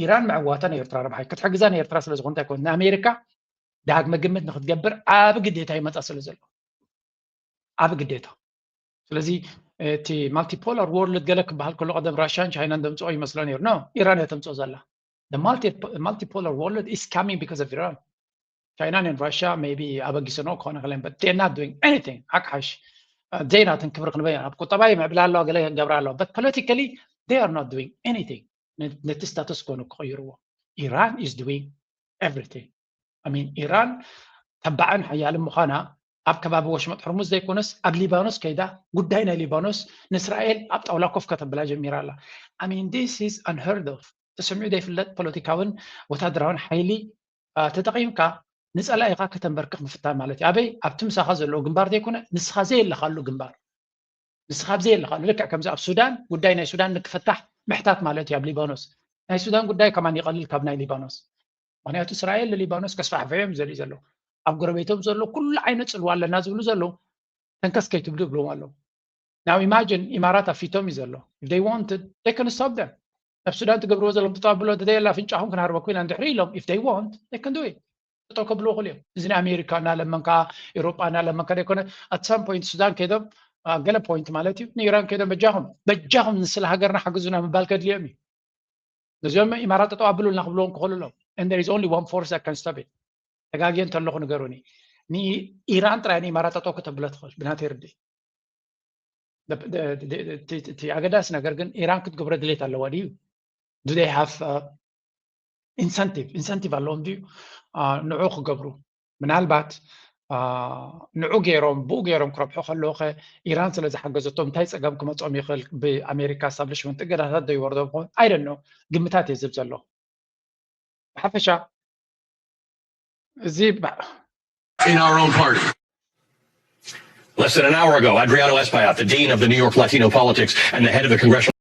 ኢራን ምዕዋታ ናይ ኤርትራ ረብሓ እዩ ክትሕግዛ ናይ ኤርትራ ስለ ዝኾነ ኣይኮነ ንኣሜሪካ ዳግመ ግምት ንክትገብር ዓብ ግዴታ ይመፃ ስለ ዘሎ ዓብ ግዴታ ስለዚ እቲ ማልቲፖላር ወርልድ ገለ ክበሃል ከሎ ቀደም ራሽያን ቻይናን ደምፅኦ ይመስሎ ነይሩ ኖ ኢራን እያ ተምፅኦ ዘላ multipolar world is coming because of Iran China and Russia maybe ኣበጊሰኖ ክኾነ ክለን but they're not doing anything ኣቅሓሽ ዘይናትን ክብሪ ክንበይ ኣብ ቁጠባ ይምዕብል ኣሎ ገለ ገብራ ኣሎ but politically they are not doing anything ነቲ ስታተስ ኮኑ ክቕይርዎ Iran is doing everything I mean Iran ተባዕን ሓያልን ምዃና ኣብ ከባቢ ወሽመጥ ሕርሙዝ ዘይኮነስ ኣብ ሊባኖስ ከይዳ ጉዳይ ናይ ሊባኖስ ንእስራኤል ኣብ ጣውላ ኮፍ ከተብላ ጀሚራ ኣላ I mean this is unheard of ተሰሚዑ ዘይፍለጥ ፖለቲካውን ወታደራውን ሓይሊ ተጠቒምካ ንፀላኢኻ ከተንበርክኽ ምፍታን ማለት እዩ ኣበይ ኣብቲ ምሳኻ ዘለዎ ግንባር ዘይኮነ ንስኻ ዘየለኻሉ ግንባር ንስኻ ብዘየለኻሉ ልክዕ ከምዚ ኣብ ሱዳን ጉዳይ ናይ ሱዳን ንክፍታሕ ምሕታት ማለት እዩ ኣብ ሊባኖስ ናይ ሱዳን ጉዳይ ከማን ይቐልል ካብ ናይ ሊባኖስ ምክንያቱ እስራኤል ንሊባኖስ ከስፋሕፈዮም ዘልዩ ዘሎ ኣብ ጎረቤቶም ዘሎ ኩሉ ዓይነት ፅልዋ ኣለና ዝብሉ ዘሎ ተንከስከይ ትብሉ ይብልዎም ኣለዉ ናው ኢማጅን ኢማራት ኣፊቶም እዩ ዘሎ if they wanted they can stop them ኣብ ሱዳን ትገብርዎ ዘሎም ተጣብሎ ተደየላ ፍንጫኹም ክንሃርበኩ ኢና እንድሕሪ ኢሎም if they want they can do it ጠጠው ከብልዎ ክእሉ እዮም እዚ ንኣሜሪካ እናለመንካ ኤሮጳ እናለመንካ ደይኮነ at some point ሱዳን ከይዶም ገለ ፖይንት ማለት እዩ ንኢራን ከይዶም በጃኹም ንስለ ሃገርና ሓግዙና ምባል ከድልዮም እዩ ነዚኦም ኢማራት ጠጠው ኣብሉልና ክብልዎም ክኽእሉ ኣለዎም and there is only one force that can stop it ተጋግየ እንተለኹ ንገሩኒ ኢራን ጥራይ ኢማራት ጠጠው ከተብለ ትኽእል ብናተይ ርዲ እቲ ኣገዳሲ ነገር ግን ኢራን ክትግብረ ድሌት ኣለዋ ድዩ do they have incentive ኣለዎም ድዩ ንዑ ክገብሩ ምናልባት ንዑ ገይሮም ብኡ ገይሮም ክረብሑ ከለዉ ኸ ኢራን ስለ ዝሓገዘቶም እንታይ ፀገም ክመፅኦም ይኽእል ብኣሜሪካ ስታብሊሽመንት እገዳታት ዶ ይወርዶም ኾን ኣይደኖ ግምታት እየ ዝብ ዘሎ ብሓፈሻ እዚ in our own party. Less than an hour ago, Adriano Espaillat, the dean of the New York Latino Politics and the head of the Congressional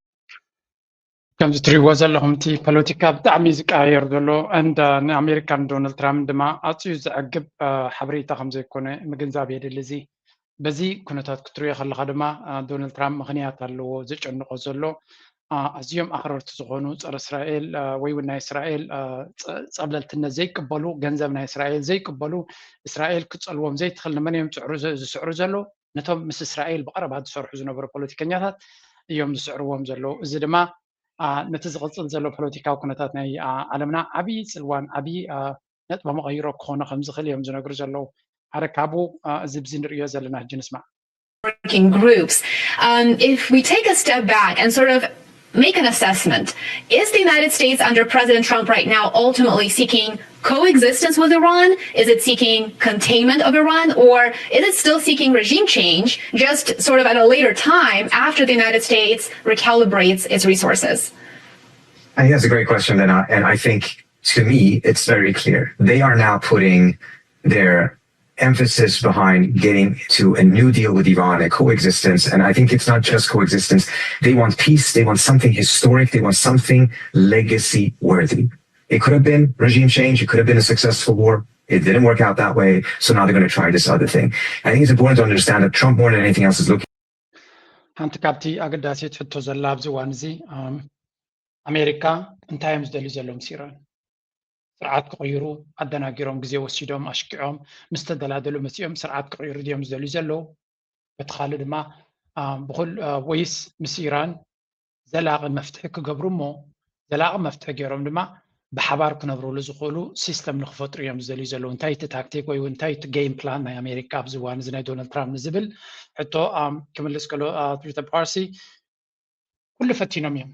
كم تريوا زلهم تي بوليتيكا بدعمي زكاير دولو عند أمريكان دونالد ترامب دما أتيو زعجب حبريتا خمسة كونه مجنزابي دلزي بزي كنتات كتريا خل خدمة دونالد ترامب مغنيات اللو زج إنه قزلو أزيوم آخر تزغونو على إسرائيل ويونا إسرائيل قبل التنزي قبلوا جنزبنا إسرائيل زي قبلوا إسرائيل كتسألوهم زي تخلنا من يوم تعرزلو نتهم مس إسرائيل بقرب هذا صار حزنا برا بوليتيكا يوم تسعروهم زلو إذا ما نتزغط زلو بوليتيكا وكنتات ناي علمنا أبي سلوان أبي نتبع مغيرة كونه خمسة خلي يوم زنقر زلو حركابو زبزين رياض لنا جنس مع working groups. If we take a step back and sort of make an assessment, is the United States under President Trump right now ultimately seeking coexistence with Iran? Is it seeking containment of Iran? Or is it still seeking regime change, just sort of at a later time after the United States recalibrates its resources? I think that's a great question, and I think, to me, it's very clear. They are now putting their emphasis behind getting to a new deal with Iran, a coexistence. And I think it's not just coexistence. They want peace. They want something historic. They want something legacy worthy. It could have been regime change. It could have been a successful war. It didn't work out that way. So now they're going to try this other thing. I think it's important to understand that Trump, more than anything else, is looking. ሓንቲ ካብቲ ኣገዳሲት ሕቶ ዘላ ኣብዚ እዋን እዚ ኣሜሪካ እንታይ እዮም ዝደልዩ ዘለዎም ሲራን ስርዓት ክቕይሩ ኣደናጊሮም ግዜ ወሲዶም ኣሽኪዖም ምስ ተደላደሉ መሲኦም ስርዓት ክቕይሩ ድዮም ዝደልዩ ዘለዉ በቲ ካልእ ድማ ብኩል ወይስ ምስ ኢራን ዘላቒ መፍትሒ ክገብሩ እሞ ዘላቒ መፍትሒ ገይሮም ድማ ብሓባር ክነብሩሉ ዝኽእሉ ሲስተም ንክፈጥሩ እዮም ዝደልዩ ዘለዉ እንታይ እቲ ታክቲክ ወይ እንታይ እቲ ጌም ፕላን ናይ ኣሜሪካ ኣብዚ እዋን እዚ ናይ ዶናልድ ትራምፕ ንዝብል ሕቶ ክምልስ ከሎ ትዊተር ፓርሲ ኩሉ ፈቲኖም እዮም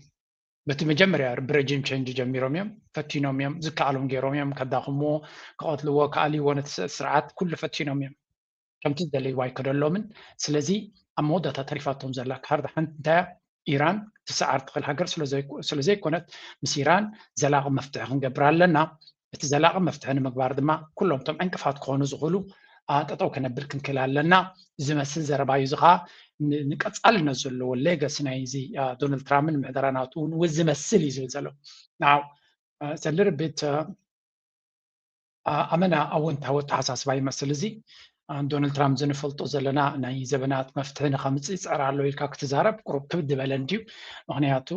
በቲ መጀመርያ ብሬጂም ቼንጅ ጀሚሮም እዮም ፈቲኖም እዮም ዝከኣሎም ገይሮም እዮም ከዳኽምዎ ከቐትልዎ ከኣልይዎ ነቲ ስርዓት ኩሉ ፈቲኖም እዮም ከምቲ ዝደለይዋ ኣይከደሎምን ስለዚ ኣብ መወዳእታ ተሪፋቶም ዘላ ካርዳ ሓንቲ እንታይ ኢራን ትሰዓር ትኽእል ሃገር ስለዘይኮነት ምስ ኢራን ዘላቒ መፍትሒ ክንገብር ኣለና እቲ ዘላቒ መፍትሒ ንምግባር ድማ ኩሎም ቶም ዕንቅፋት ክኾኑ ዝኽእሉ ጠጠው ከነብር ክንክእል ኣለና ዝመስል ዘረባ እዩ እዚ ከዓ ንቀፃልነት ዘለዎ ሌጋሲ ናይ እዚ ዶናልድ ትራምፕን ምሕደራናቱ እውን ዝመስል እዩ ዝብል ዘሎ ናው ዘልር ቤት ኣመና ኣወንታዊ ኣተሓሳስባ ይመስል እዚ ዶናልድ ትራምፕ ዝንፈልጦ ዘለና ናይ ዘበናት መፍትሒ ንኸምፅእ ይፅዕር ኣሎ ኢልካ ክትዛረብ ቁሩብ ክብድ በለን ድዩ ምክንያቱ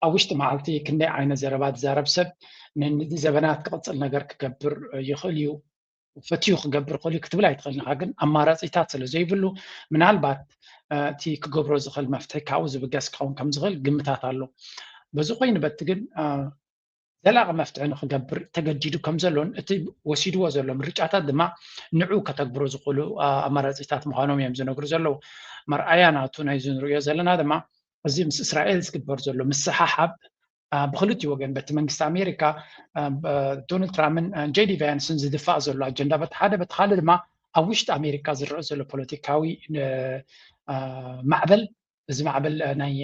ኣብ ውሽጢ መዓልቲ ክንደይ ዓይነት ዘረባ ዝዛረብ ሰብ ንዘበናት ክቕፅል ነገር ክገብር ይኽእል እዩ ፈትዩ ክገብር ክእል ክትብል ኣይትኽእል ኢኻ ግን ኣማራፂታት ስለ ዘይብሉ ምናልባት እቲ ክገብሮ ዝኽእል መፍትሒ ካብኡ ዝብገስ ክኸውን ከም ዝኽእል ግምታት ኣሎ በዚ ኮይኑ በቲ ግን ዘላቒ መፍትሒ ንክገብር ተገዲዱ ከም ዘሎን እቲ ወሲድዎ ዘሎ ምርጫታት ድማ ንዑ ከተግብሮ ዝኽእሉ ኣማራፂታት ምዃኖም እዮም ዝነግሩ ዘለዉ መርኣያ ናቱ ናይ ዝንሪኦ ዘለና ድማ እዚ ምስ እስራኤል ዝግበር ዘሎ ምስሓሓብ ብክልቲኡ ወገን በቲ መንግስቲ ኣሜሪካ ዶናልድ ትራምፕን ጄዲ ቫንስን ዝድፋእ ዘሎ ኣጀንዳ በቲ ሓደ በቲ ካልእ ድማ ኣብ ውሽጢ ኣሜሪካ ዝረአ ዘሎ ፖለቲካዊ ማዕበል እዚ ማዕበል ናይ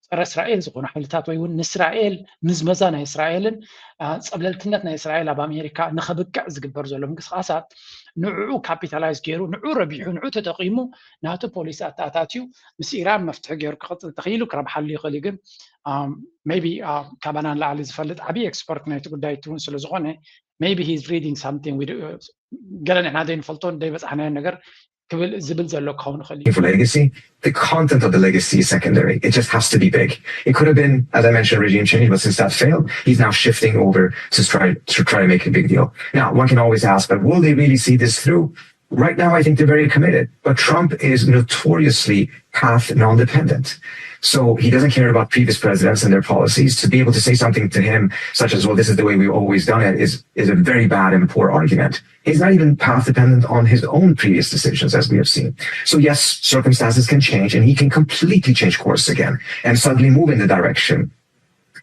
ፀረ እስራኤል ዝኾኑ ሓይልታት ወይ እውን ንእስራኤል ምዝመዛ ናይ እስራኤልን ፀብለልትነት ናይ እስራኤል ኣብ ኣሜሪካ ንኸብቅዕ ዝግበር ዘሎ ምንቅስቃሳት ንዕኡ ካፒታላይዝ ገይሩ ንዑ ረቢሑ ንዑ ተጠቂሙ ናቱ ፖሊሲ ኣተኣታትዩ ምስ ኢራን መፍትሒ ገይሩ ክቕፅል ተኽኢሉ ክረብሓሉ ይኽእል ግን maybe ካባና ንላዕሊ ዝፈልጥ ዓብዪ ኤክስፐርት ናይቲ ጉዳይ እውን ስለ ዝኾነ maybe he's reading something ገለ ንሕና ዘይንፈልጦ ዘይበፃሕናዮ ነገር ክብል ዝብል ዘሎ ክኸውን ይኽእል እዩ For legacy, the content of the legacy is secondary. It just has to be big. It could have been, as I mentioned, regime change, but since that failed, he's now shifting over to try to make a big deal. Now, one can always ask, but will they really see this through? Right now, I think they're very committed, but Trump is notoriously path non-dependent. So he doesn't care about previous presidents and their policies. To be able to say something to him, such as, well, this is the way we've always done it, is a very bad and poor argument. He's not even path dependent on his own previous decisions, as we have seen. So yes, circumstances can change, and he can completely change course again and suddenly move in the direction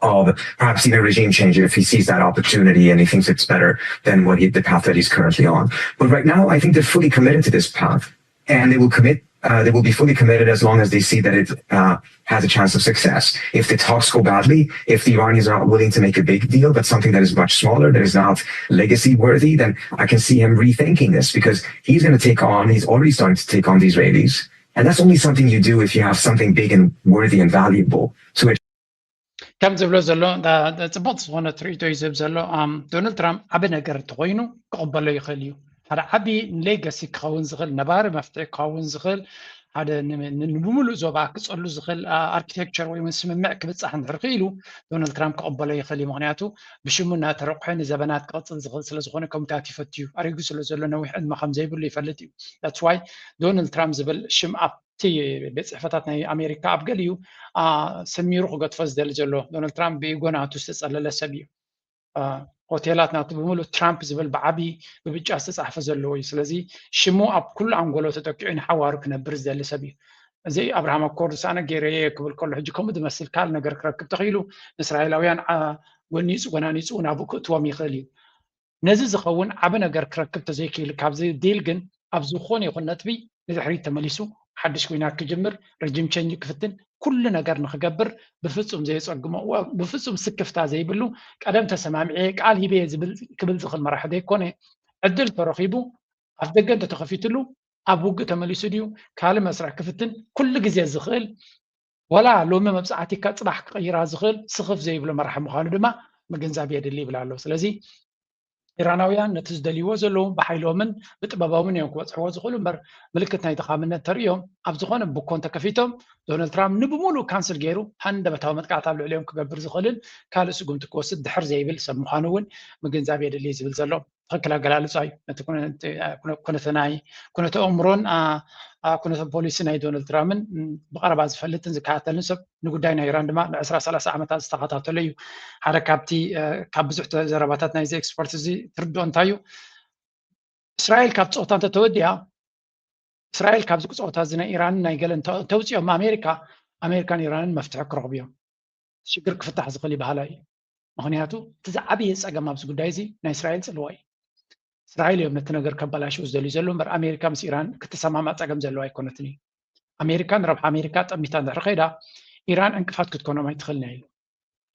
of perhaps even regime change if he sees that opportunity and he thinks it's better than the path that he's currently on. But right now, I think they're fully committed to this path, and they will be fully committed as long as they see that it has a chance of success. If the talks go badly, if the Iranians are not willing to make a big deal, but something that is much smaller, that is not legacy worthy, then I can see him rethinking this, because he's already starting to take on the Israelis. And that's only something you do if you have something big and worthy and valuable to it. ከም ዝብሎ ዘሎ ፅቡቅ ዝኾነ ትርኢቶ እዩ ዝህብ ዘሎ ዶናልድ ትራምፕ ዓብ ነገር እንተኮይኑ ክቕበሎ ይኽእል እዩ ሓደ ዓብዪ ሌጋሲ ክኸውን ዝኽእል ነባሪ መፍትሒ ክኸውን ዝኽእል ሓደ ንምሉእ ዞባ ክፀሉ ዝኽእል ኣርኪቴክቸር ወይ እውን ስምምዕ ክብፃሕ እንድሕር ክኢሉ ዶናልድ ትራምፕ ክቕበሎ ይኽእል እዩ ምክንያቱ ብሽሙ እናተረቑሐ ንዘበናት ክቕፅል ዝኽእል ስለዝኾነ ከምኡታት ይፈትዩ ኣሪጉ ስለ ዘሎ ነዊሕ ዕድመ ከም ዘይብሉ ይፈልጥ እዩ ዳትስ ዋይ ዶናልድ ትራምፕ ዝብል ሽም ኣብቲ ቤት ፅሕፈታት ናይ ኣሜሪካ ኣብ ገሊኡ ሰሚሩ ክገድፎ ዝደሊ ዘሎ ዶናልድ ትራምፕ ብኢጎናቱ ዝተፀለለ ሰብ እዩ ሆቴላት ናቱ ብምሉእ ትራምፕ ዝብል ብዓብዪ ብብጫ ዝተፃሕፈ ዘለዎ እዩ ስለዚ ሽሙ ኣብ ኩሉ ኣንጎሎ ተጠቂዑ ንሓዋሩ ክነብር ዝደሊ ሰብ እዩ እዚ ኣብርሃም ኣኮርድ ሳነ ገይረየ ክብል ከሎ ሕጂ ከምኡ ዝመስል ካል ነገር ክረክብ ተኽኢሉ ንእስራኤላውያን ወኒፁ ጎናኒፁ ናብኡ ክእትዎም ይኽእል እዩ ነዚ ዝኸውን ዓብ ነገር ክረክብ ተዘይክእል ካብዚ ዲል ግን ኣብ ዝኾነ ይኹን ነጥቢ ንድሕሪት ተመሊሱ ሓድሽ ኩናት ክጅምር ረጅም ቸንጅ ክፍትን ኩሉ ነገር ንክገብር ብፍጹም ዘይፀግሞ ብፍጹም ስክፍታ ዘይብሉ ቀደም ተሰማምዐ ቃል ሂቤ ክብል ዝኽእል መራሒ ዘይኮነ ዕድል ተረኺቡ ኣፍ ደገ እንተተኸፊትሉ ኣብ ውግእ ተመሊሱ ድዩ ካልእ መስርሕ ክፍትን ኩሉ ግዜ ዝኽእል ወላ ሎሚ መብፃዕቲካ ፅባሕ ክቐይራ ዝኽእል ስኽፍ ዘይብሎ መራሒ ምዃኑ ድማ ምግንዛብ የድሊ ይብል ኣሎ ስለዚ ኢራናውያን ነቲ ዝደልይዎ ዘለዉ ብሓይሎምን ብጥበቦምን እዮም ክበፅሕዎ ዝኽእሉ እምበር ምልክት ናይ ተኻምነት ተርእዮም ኣብ ዝኾነ ብኮን ተከፊቶም ዶናልድ ትራምፕ ንብሙሉእ ካንስል ገይሩ ሃንደበታዊ መጥቃዕቲ ኣብ ልዕሊኦም ክገብር ዝኽእልን ካልእ ስጉምቲ ክወስድ ድሕር ዘይብል ሰብ ምዃኑ እውን ምግንዛብ የድሊ ዝብል ዘሎ ትክክል ኣገላልፃ እዩ ነቲ ኩነተ ኣእምሮን ኩነተ ፖሊሲ ናይ ዶናልድ ትራምፕን ብቐረባ ዝፈልጥን ዝከታተልን ሰብ ንጉዳይ ናይ ኢራን ድማ ን20-30 ዓመታት ዝተኸታተሎ እዩ ሓደ ካብ ብዙሕ ዘረባታት ናይዚ ኤክስፐርት እዚ ትርድኦ እንታይ እዩ እስራኤል ካብ ፀወታ እንተተወዲኣ እስራኤል ካብዚ ፀወታ እዚ ናይ ኢራንን ናይ ገለን ተውፅኦም ኣሜሪካን ኢራንን መፍትሒ ክረኽቡ እዮም ሽግር ክፍታሕ ዝኽእል ይበሃላ እዩ ምክንያቱ እቲ ዝዓበየ ፀገም ኣብዚ ጉዳይ እዚ ናይ እስራኤል ፅልዋ እዩ እስራኤል እዮም ነቲ ነገር ከበላሽው ዝደልዩ ዘሎ እምበር ኣሜሪካ ምስ ኢራን ክትሰማማዕ ፀገም ዘለዋ ኣይኮነትን እዩ ኣሜሪካን ረብሓ ኣሜሪካ ጠሚታ እንድሕር ከይዳ ኢራን እንቅፋት ክትኮኖም ኣይትኽእልን ኢሉ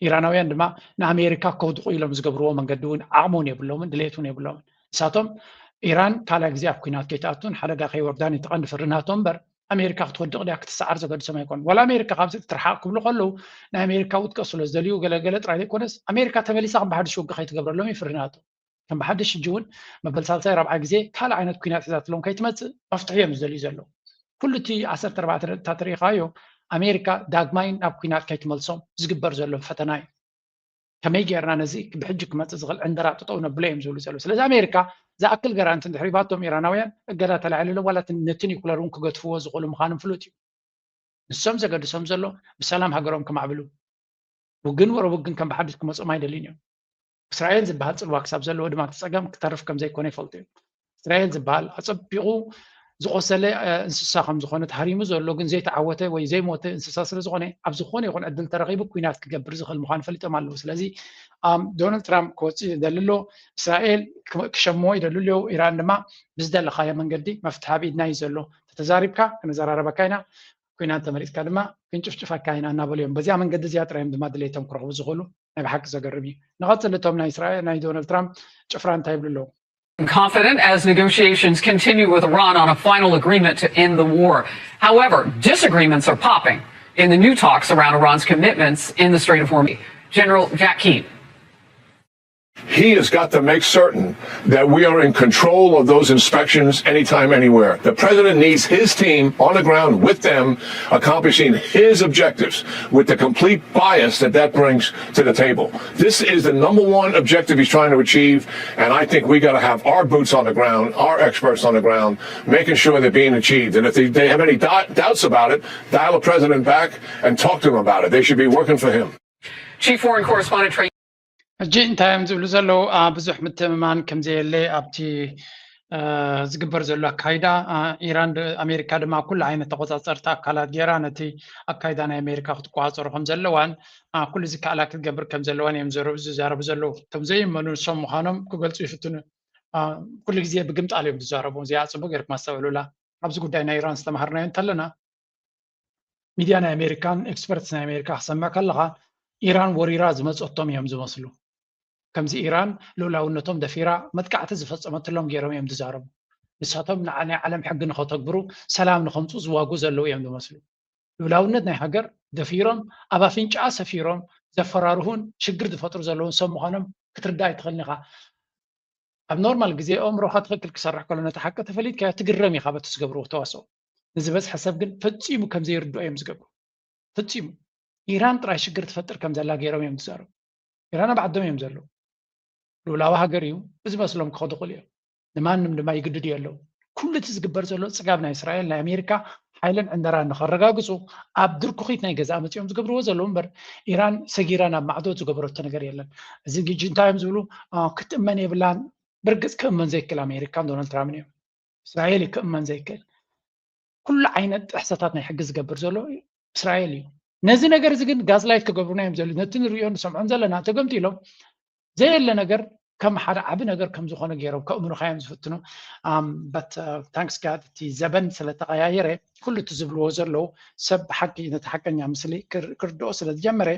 ኢራናውያን ድማ ንኣሜሪካ ከውድቑ ኢሎም ዝገብርዎ መንገዲ እውን ዓቕሙን የብሎምን ድሌቱን የብሎምን ንሳቶም ኢራን ካልእ ግዜ ኣብ ኩናት ከይተኣቱን ሓደጋ ከይወርዳን ይተቐንዲ ፍርናቶም እምበር ኣሜሪካ ክትወድቕ ድያ ክትሰዓር ዘገድሶም ኣይኮኑ ዋላ ኣሜሪካ ካብዚ ትርሓቅ ክብሉ ከለዉ ናይ ኣሜሪካ ውጥቀ ስለ ዝደልዩ ገለገለ ጥራይ ዘይኮነስ ኣሜሪካ ተመሊሳ ከም ብሓድሽ ውጊ ከይትገብረሎም ይፍርናቶ ከም ብሓድሽ ሕጂ እውን መበል ሳልሳይ ራብዓ ግዜ ካልእ ዓይነት ኩናት ሒዛትሎም ከይትመፅእ መፍትሒ እዮም ዝደልዩ ዘለዉ ኩሉ እቲ 14 ነጥብታት ርኢኻዮ ኣሜሪካ ዳግማይ ናብ ኩናት ከይትመልሶም ዝግበር ዘሎ ፈተና እዩ ከመይ ጌርና ነዚ ብሕጂ ክመፅእ ዝኽእል ዕንደራ ጥጠው ነብሎ እዮም ዝብሉ ዘለዉ ስለዚ ኣሜሪካ ዝኣክል ገራንቲ እንድሕር ሂባቶም ኢራናውያን እገዳ ተላዒሉሎም ዋላ ነቲ ኒኩለር እውን ክገድፍዎ ዝኽእሉ ምዃኖም ፍሉጥ እዩ ንሶም ዘገድሶም ዘሎ ብሰላም ሃገሮም ክማዕብሉ ውግን ወረ ውግን ከም ብሓድሽ ክመፅኦም ኣይደልዩን እዮም እስራኤል ዝበሃል ፅልዋ ክሳብ ዘለዎ ድማ ክፀገም ክተርፍ ከም ዘይኮነ ይፈልጡ እዮም እስራኤል ዝበሃል ኣፀቢቑ ዝቆሰለ እንስሳ ከም ዝኾነ ተሃሪሙ ዘሎ ግን ዘይተዓወተ ወይ ዘይሞተ እንስሳ ስለ ዝኾነ ኣብ ዝኾነ ይኹን ዕድል ተረኺቡ ኩናት ክገብር ዝኽእል ምዃኑ ፈሊጦም ኣለዉ ስለዚ ዶናልድ ትራምፕ ክወፅእ ይደልሎ እስራኤል ክሸምዎ ይደልሉ ኢራን ድማ ብዝደለኻዮ መንገዲ መፍትሒ ኣብ ኢድና እዩ ዘሎ ተተዛሪብካ ክነዘራረበካ ኢና ኩናት ተመሪፅካ ድማ ክንጭፍጭፈካ ኢና እናበሉ እዮም በዚኣ መንገዲ እዚኣ ጥራዮም ድማ ድሌቶም ክረኽቡ ዝኽእሉ ናይ ብሓቂ ዘገርም እዩ ንቐፅል እቶም ናይ ዶናልድ ትራምፕ ጭፍራ እንታይ ይብሉ ኣለዉ Confident as negotiations continue with Iran on a final agreement to end the war. However, disagreements are popping in the new talks around Iran's commitments in the Strait of Hormuz. General Jack Keane. He has got to make certain that we are in control of those inspections anytime, anywhere. The president needs his team on the ground with them, accomplishing his objectives with the complete bias that brings to the table. This is the number one objective he's trying to achieve, and I think we got to have our boots on the ground, our experts on the ground, making sure they're being achieved. And if they have any doubts about it, dial the president back and talk to him about it. They should be working for him. Chief Foreign Correspondent Trey. ሕጂ እንታይ እዮም ዝብሉ ዘለዉ ብዙሕ ምትምማን ከም ዘየለ ኣብቲ ዝግበር ዘሎ ኣካይዳ ኢራን ኣሜሪካ ድማ ኩሉ ዓይነት ተቆፃፀርቲ ኣካላት ጌራ ነቲ ኣካይዳ ናይ ኣሜሪካ ክትቆፃፀሩ ከም ዘለዋን ኩሉ ዝከኣላ ክትገብር ከም ዘለዋን እዮም ዝዛረቡ ዘለዉ እቶም ዘይመኑ ንሶም ምዃኖም ክገልፁ ይፍትኑ ኩሉ ግዜ ብግምጣል እዮም ዝዛረቡ እዚኣ ፅቡቅ ጌርኩም ኣስተውዕሉላ ኣብዚ ጉዳይ ናይ ኢራን ዝተምሃርናዮ እንተለና ሚድያ ናይ ኣሜሪካን ኤክስፐርትስ ናይ ኣሜሪካ ክሰምዕ ከለካ ኢራን ወሪራ ዝመፀቶም እዮም ዝመስሉ ከምዚ ኢራን ልኡላውነቶም ደፊራ መጥቃዕቲ ዝፈፀመትሎም ገይሮም እዮም ዝዛረቡ ንሳቶም ናይ ዓለም ሕጊ ንኸተግብሩ ሰላም ንኸምፁ ዝዋጉ ዘለዉ እዮም ዝመስሉ ልኡላውነት ናይ ሃገር ደፊሮም ኣብ ኣፍንጫ ሰፊሮም ዘፈራርሁን ሽግር ዝፈጥሩ ዘለውን ሰብ ምዃኖም ክትርዳእ ይትኽእልኒ ኢኻ ኣብ ኖርማል ግዜ ኣእምሮኻ ትኽክል ክሰርሕ ከሎ ነቲ ሓቂ ተፈሊጥካ ትግረም ኢኻ በቲ ዝገብርዎ ተዋስኦ ንዝበዝሐ ሰብ ግን ፈፂሙ ከምዘይርድኦ እዮም ዝገብሩ ፈፂሙ ኢራን ጥራይ ሽግር ትፈጥር ከም ዘላ ገይሮም እዮም ዝዛረቡ ኢራን ኣብ ዓዶም እዮም ዘለዉ ልኡላዊ ሃገር እዩ ብዝመስሎም ክኸዱ ይኽእሉ እዮም ንማንም ድማ ይግድድ እዩ ኣለዉ ኩሉ እቲ ዝግበር ዘሎ ፅጋብ ናይ እስራኤል ናይ ኣሜሪካ ሓይልን ዕንደራን ንኸረጋግፁ ኣብ ድርኩኺት ናይ ገዛእ መፂኦም ዝገብርዎ ዘለዉ እምበር ኢራን ሰጊራ ናብ ማዕዶ ዝገበረቶ ነገር የለን እዚ ግጂ እንታይ እዮም ዝብሉ ክትእመን የብላን ብርግፅ ክእመን ዘይክእል ኣሜሪካን ዶናልድ ትራምፕ እዮም እስራኤል እዩ ክእመን ዘይክእል ኩሉ ዓይነት ጥሕሰታት ናይ ሕጊ ዝገብር ዘሎ እስራኤል እዩ ነዚ ነገር እዚ ግን ጋዝላይት ክገብሩና እዮም ዘሉ ነቲ ንሪኦ ንሰምዖን ዘለና ተገምጢሎም ዘየለ ነገር ከም ሓደ ዓብ ነገር ከም ዝኾነ ገይሮም ከእምኑካ እዮም ዝፍትኑ በት ታንክስ ጋድ እቲ ዘበን ስለተቀያየረ ኩሉ እቲ ዝብልዎ ዘለዉ ሰብ ብሓቂ ነቲ ሓቀኛ ምስሊ ክርድኦ ስለ ዝጀመረ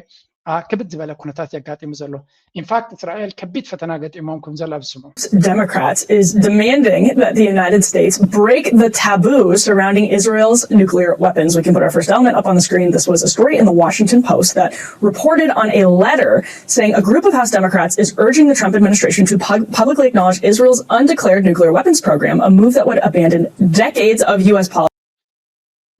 ክብድ ዝበለ ኩነታት የጋጢሙ ዘሎ ኢንፋክት እስራኤል ከቢድ ፈተና ገጢሞም ከም ዘላ ብስምዑ Democrats is demanding that the United States break the taboo surrounding Israel's nuclear weapons. We can put our first element up on the screen. This was a story in the Washington Post that reported on a letter saying a group of House Democrats is urging the Trump administration to publicly acknowledge Israel's undeclared nuclear weapons program, a move that would abandon decades of U.S. policy.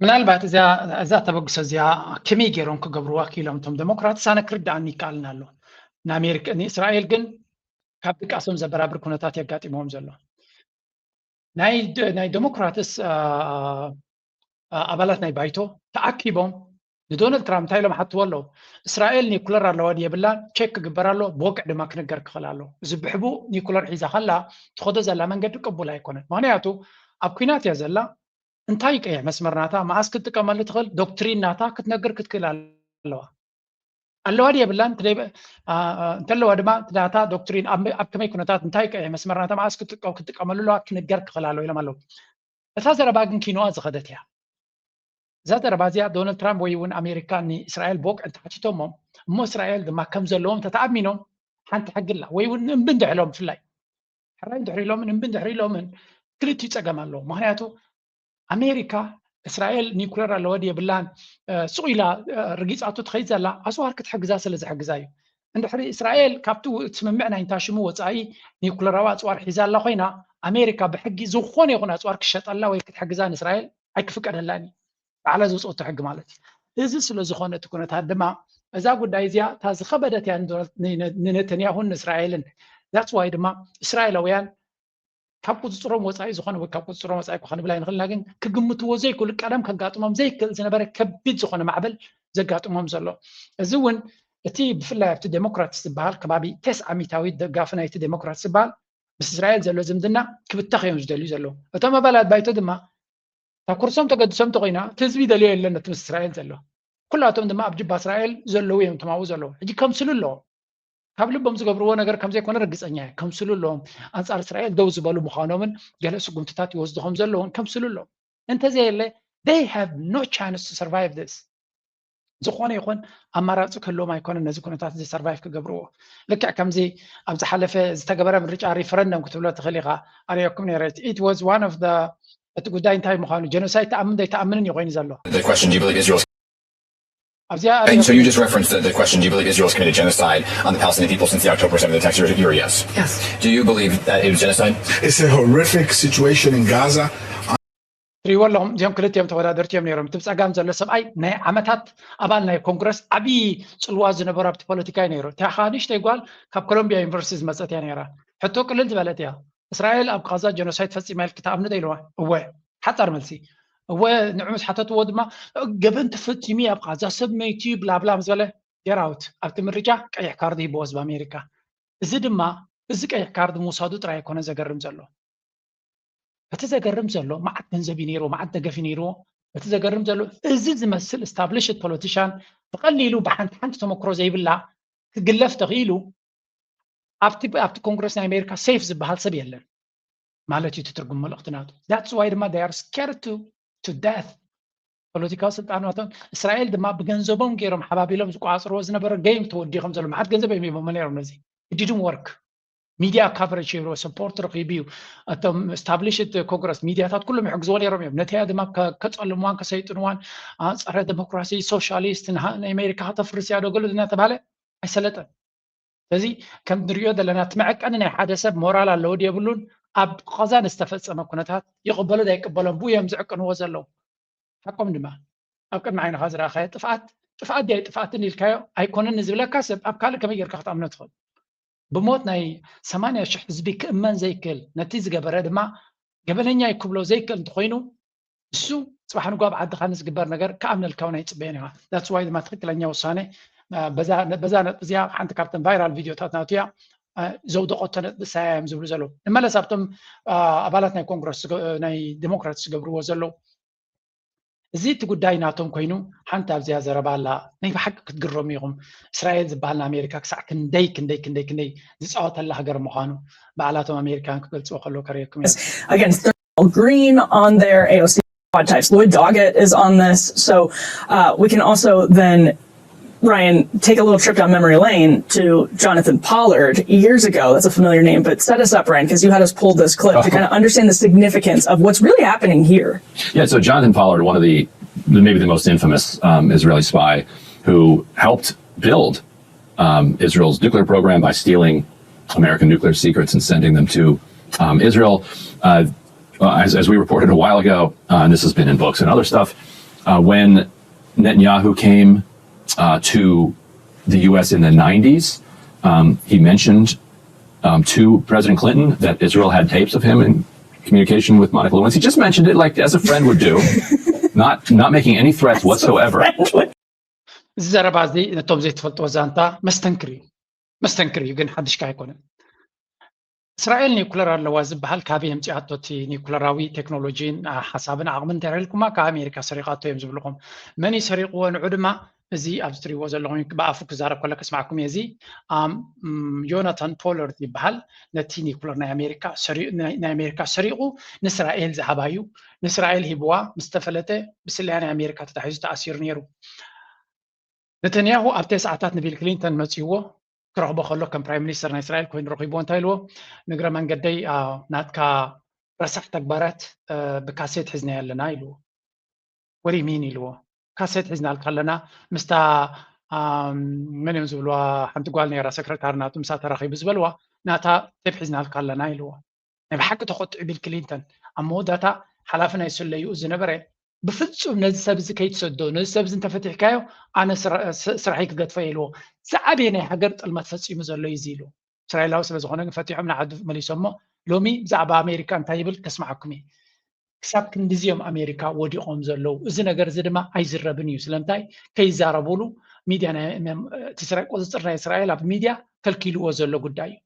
ምናልባት እዛ ተበግሶ እዚኣ ከመይ ገይሮም ክገብርዋ ክኢሎም እቶም ዴሞክራት ሳነ ክርዳእኒ ይከኣልና ኣሎ ንኣሜሪካ ንእስራኤል ግን ካብ ጥቃሶም ዘበራብር ኩነታት የጋጢሞም ዘሎ ናይ ዴሞክራትስ ኣባላት ናይ ባይቶ ተኣኪቦም ንዶናልድ ትራምፕ እንታይ ኢሎም ሓትዎ ኣለዉ እስራኤል ኒኩለር ኣለዋ የብላን ቼክ ክግበር ኣሎ ብወቅዕ ድማ ክነገር ክኽእል ኣሎ እዚ ብሕቡ ኒኩለር ሒዛ ከላ ትኸዶ ዘላ መንገዲ ቅቡል ኣይኮነን ምክንያቱ ኣብ ኩናት እያ ዘላ እንታይ ቀይሕ መስመር ናታ ማዓስ ክትጥቀመሉ ትኽእል ዶክትሪን ናታ ክትነግር ክትክእል ኣለዋ የብላን እንተለዋ ድማ ናታ ዶክትሪን ኣብ ከመይ ኩነታት እንታይ ቀይሕ መስመር ናታ ማዓስ ክትጥቀመሉ ክነገር ክኽእል ኣሎ ኢሎም ኣለዉ እታ ዘረባ ግን ኪኖዋ ዝኸደት እያ እዛ ዘረባ እዚኣ ዶናልድ ትራምፕ ወይ እውን ኣሜሪካ ንእስራኤል ብወቅዕ ተሓቲቶሞም እሞ እስራኤል ድማ ከም ዘለዎም ተተኣሚኖም ሓንቲ ሕግላ ወይ እውን እምብን ድሕሎም ብፍላይ ሕራይ ድሕሪ ኢሎምን እምብን ድሕሪ ኢሎምን ክልቲኡ ፀገም ኣለዎ ምክንያቱ ኣሜሪካ እስራኤል ኒኩለር ኣለዋ የብላን ስቑኢላ ርጊፃቱ ትኸይድ ዘላ ኣፅዋር ክትሕግዛ ስለ ዝሕግዛ እዩ እንድሕሪ እስራኤል ካብቲ ስምምዕ ናይ እንታሽሙ ወፃኢ ኒኩለራዊ ኣፅዋር ሒዛ ኣላ ኮይና ኣሜሪካ ብሕጊ ዝኾነ ይኹን ኣፅዋር ክሸጠላ ወይ ክትሕግዛ ንእስራኤል ኣይክፍቀደላኒ ባዕላ ዘውፅኦቶ ሕጊ ማለት እዩ እዚ ስለ ዝኾነ እቲ ኩነታት ድማ እዛ ጉዳይ እዚኣ እታ ዝኸበደት እያ ንነተንያሁን ንእስራኤልን ዛትስ ዋይ ድማ እስራኤላውያን ካብ ቁፅፅሮም ወፃኢ ዝኾነ ወይ ካብ ቁፅፅሮም ወፃኢ ክኾን ብላይ ንኽእልና ግን ክግምትዎ ዘይክእሉ ቀደም ከጋጥሞም ዘይክእል ዝነበረ ከቢድ ዝኾነ ማዕበል ዘጋጥሞም ዘሎ እዚ እውን እቲ ብፍላይ ኣብቲ ዴሞክራትስ ዝበሃል ከባቢ 90% ደጋፊ ናይቲ ዴሞክራትስ ዝበሃል ምስ እስራኤል ዘሎ ዝምድና ክብተኽ እዮም ዝደልዩ ዘለዉ እቶም ኣባላት ባይቶ ድማ ካብ ኩርሶም ተገድሶም ተኮይና እቲ ህዝቢ ደልዮ የለን ነቲ ምስ እስራኤል ዘሎ ኩላቶም ድማ ኣብ ጅባ እስራኤል ዘለዉ እዮም ተማው ዘለዉ ሕጂ ከምስሉ ኣለዎም ካብ ልቦም ዝገብርዎ ነገር ከም ዘይኮነ ርግፀኛ እየ ከምስሉ ኣለዎም ኣንጻር እስራኤል ደው ዝበሉ ምዃኖምን ገለ ስጉምትታት ይወስዱ ከም ዘለዎም ከምስሉ ኣለዎም እንተዘየለ they have no chance to survive this ዝኾነ ይኹን ኣማራፂ ክህልዎም ኣይኮነን ነዚ ኩነታት እዚ ሰርቫይቭ ክገብርዎ ልክዕ ከምዚ ኣብ ዝሓለፈ ዝተገበረ ምርጫ ሪፈረንደም ክትብሎ ትኽእል ኢኻ ኣርዮኩም ነይረ it was one of the እቲ ጉዳይ እንታይ ምዃኑ ጀኖሳይድ ተኣምን ዘይተኣምንን እዩ ኮይኑ ዘሎ And so you just referenced the question, do you believe Israel's committed genocide on the Palestinian people since the October 7th attacks? You're a yes. Yes. Do you believe that it was genocide? It's a horrific situation in Gaza. ትሪእዎ ኣለኹም እዚኦም ክልቲኦም ተወዳደርቲ እዮም ነይሮም። እቲ ብፀጋም ዘሎ ሰብኣይ ናይ ዓመታት ኣባል ናይ ኮንግረስ ዓብዪ ፅልዋ ዝነበሩ ኣብቲ ፖለቲካ እዩ ነይሩ። እታ ከዓ ንእሽተይ ጓል ካብ ኮሎምቢያ ዩኒቨርሲቲ ዝመፀት እያ ነይራ። ሕቶ ቅልል ዝበለት እያ። እስራኤል ኣብ ጋዛ ጀኖሳይድ ፈፂማ ኢልክ ተኣምኑ ዶ ኢልዋ? እወ ሓፃር መልሲ እወ ንዑ ምስ ሓተትዎ ድማ ገበን ተፈፂሙ ኣብ ጋዛ ሰብ መይቲ ብላብላ ምስ በለ ጌራውት ኣብቲ ምርጫ ቀይሕ ካርዲ ሂብዎ ህዝቢ ኣሜሪካ። እዚ ድማ እዚ ቀይሕ ካርዲ ምውሳዱ ጥራይ ኣይኮነ ዘገርም ዘሎ እቲ ዘገርም ዘሎ መዓት ገንዘብ ነይሩ መዓት ደገፊ ነይሩዎ። እቲ ዘገርም ዘሎ እዚ ዝመስል ስታብሊሽድ ፖለቲሻን ብቐሊሉ ብሓንቲ ተመክሮ ዘይብላ ክግለፍ ተኽኢሉ ኣብቲ ኮንግረስ ናይ ኣሜሪካ ሴፍ ዝበሃል ሰብ የለን ማለት እዩ ትርጉም መልእኽቲ ናቱ። ዳትስ ዋይ ድማ they are scared to death ፖለቲካዊ ስልጣናቶም እስራኤል ድማ ብገንዘቦም ገይሮም ሓባቢሎም ዝቋፅርዎ ዝነበረ ጌም ተወዲቖም ዘሎ መዓት ገንዘብ እዮም ሂቦም ነይሮም። ነዚ it didn't work ሚዲያ ካቨሬጅ ይብሎ ሰፖርት ረኺቡ እዩ እቶም ስታብሊሽድ ኮንግረስ ሚዲያታት ኩሎም ይሕግዝዎ ነይሮም እዮም። ነቲ ድማ ከፀልምዋን ከሰይጥንዋን ፀረ ዴሞክራሲ ሶሻሊስት ናይ ኣሜሪካ ከተፍርስ እያ ዶ ገሉ እናተባሃለ ኣይሰለጠን። ስለዚ ከም ንሪኦ ዘለና እቲ መዐቀኒ ናይ ሓደ ሰብ ሞራል ኣለዎ የብሉን ኣብ ቀዛ ንዝተፈፀመ ኩነታት ይቕበሉ ዳይቅበሎም ብኡ እዮም ዝዕቅንዎ ዘለዉ። ሓቆም ድማ ኣብ ቅድሚ ዓይንኻ ዝረኣኻዮ ጥፍኣት ዲያይ ጥፍኣትን ኢልካዮ ኣይኮነን ንዝብለካ ሰብ ኣብ ካልእ ከመይ ጌርካ ክትኣምኖ ትኽእል? ብሞት ናይ 80,000 ህዝቢ ክእመን ዘይክእል ነቲ ዝገበረ ድማ ገበነኛ ይክብሎ ዘይክእል እንተኮይኑ እሱ ፅባሕ ንጓብ ዓድኻ ንዝግበር ነገር ከኣምነልካውን ኣይፅበየን ኢኻ። ዳትስ ዋይ ድማ ትክክለኛ ውሳነ በዛ ነጥቢ እዚኣ ሓንቲ ካብተን ቫይራል ቪድዮታት ናቱ እያ ዘውደቆቶ ነጥቢ ሳያ እዮም ዝብሉ ዘለዉ። ንመለስ ኣብቶም ኣባላት ናይ ኮንግረስ ናይ ዴሞክራት ዝገብርዎ ዘለዉ እዚ እቲ ጉዳይ ናቶም ኮይኑ ሓንቲ ኣብዚያ ዘረባ ኣላ ናይ ብሓቂ ክትግረሙ ኢኹም። እስራኤል ዝበሃል ንኣሜሪካ ክሳዕ ክንደይ ዝፃወተላ ሃገር ምዃኑ በዓላቶም ኣሜሪካን ክገልፅዎ ከለዉ ከርእየኩም እየ። Again, green on their AOC quad types. Lloyd Doggett is on this. So we can also then, Ryan, take a little trip down memory lane to Jonathan Pollard years ago. That's a familiar name, but set us up, Ryan, because you had us pull this clip to kind of understand the significance of what's really happening here. Yeah, so Jonathan Pollard, one of maybe the most infamous Israeli spy who helped build Israel's nuclear program by stealing American nuclear secrets and sending them to Israel. As we reported a while ago, and this has been in books and other stuff, when Netanyahu came to the U.S. in the 90s, he mentioned to President Clinton that Israel had tapes of him in communication with Monica Lewinsky. He just mentioned it like as a friend would do, not making any threats whatsoever. ዘረባ እዚ ነቶም ዘይትፈልጥዎ ዛንታ መስተንክር እዩ ግን ሓድሽካ ኣይኮነን። እስራኤል ኒውክለር ኣለዋ ዝበሃል ካበ የምፅኣቶ እቲ ኒውክለራዊ ቴክኖሎጂን ሓሳብን ዓቕምን እንተሪልኩማ ካብ ኣሜሪካ ሰሪቃቶ እዮም ዝብልኩም። መን ሰሪቅዎ ንዑ ድማ እዚ ኣብዚ ትሪእዎ ዘለኹም ብኣፉ ክዛረብ ከሎ ክስማዕኩም እዚ ዮናታን ፖላርድ ይበሃል። ነቲ ኒውክለር ናይ ኣሜሪካ ሰሪቁ ንእስራኤል ዝሃባ እዩ። ንእስራኤል ሂብዋ ምስ ተፈለጠ ብስልያ ናይ ኣሜሪካ ተታሒዙ ተኣሲሩ ነይሩ። ነተንያሁ ኣብ 9 ሰዓታት ንቢል ክሊንተን መፅይዎ ክረኽቦ ከሎ ከም ፕራይም ሚኒስተር ናይ እስራኤል ኮይኑ ረኺብዎ እንታይ ኢልዎ ንግረ መንገደይ ናትካ ረሳሕ ተግባራት ብካሴት ሒዝና ኣለና ኢልዎ። ወሪ ሚን ኢልዎ ካሴት ሒዝና ኣለና ምስታ መን እዮም ዝብልዋ ሓንቲ ጓል ነይራ ሰክረታር ናቱ ምሳ ተራኺቡ ዝበልዋ ናታ ቴፕ ሒዝና ኣለና ኢልዎ። ናይ ብሓቂ ተቆጥዑ ቢል ክሊንተን ኣብ መወዳእታ ሓላፊ ናይ ስለዩ ዝነበረ ብፍጹም ነዚ ሰብ እዚ ከይትሰዶ ነዚ ሰብ እዚ እንተፈቲሕካዮ ኣነ ስራሐይ ክገድፎ ኢልዎ። ዝዓበየ ናይ ሃገር ጥልመት ፈፂሙ ዘሎ እዩ እዚ ኢልዎ። እስራኤላዊ ስለዝኾነ ግን ፈቲሖም ንዓዱ መሊሶሞ ሎሚ ብዛዕባ ኣሜሪካ እንታይ ይብል ከስማዓኩም እየ። ክሳብ ክንዲዚኦም ኣሜሪካ ወዲቖም ዘለዉ እዚ ነገር እዚ ድማ ኣይዝረብን እዩ። ስለምንታይ ከይዛረብሉ ሚድያ እቲ ቁፅፅር ናይ እስራኤል ኣብ ሚድያ ከልኪልዎ ዘሎ ጉዳይ እዩ።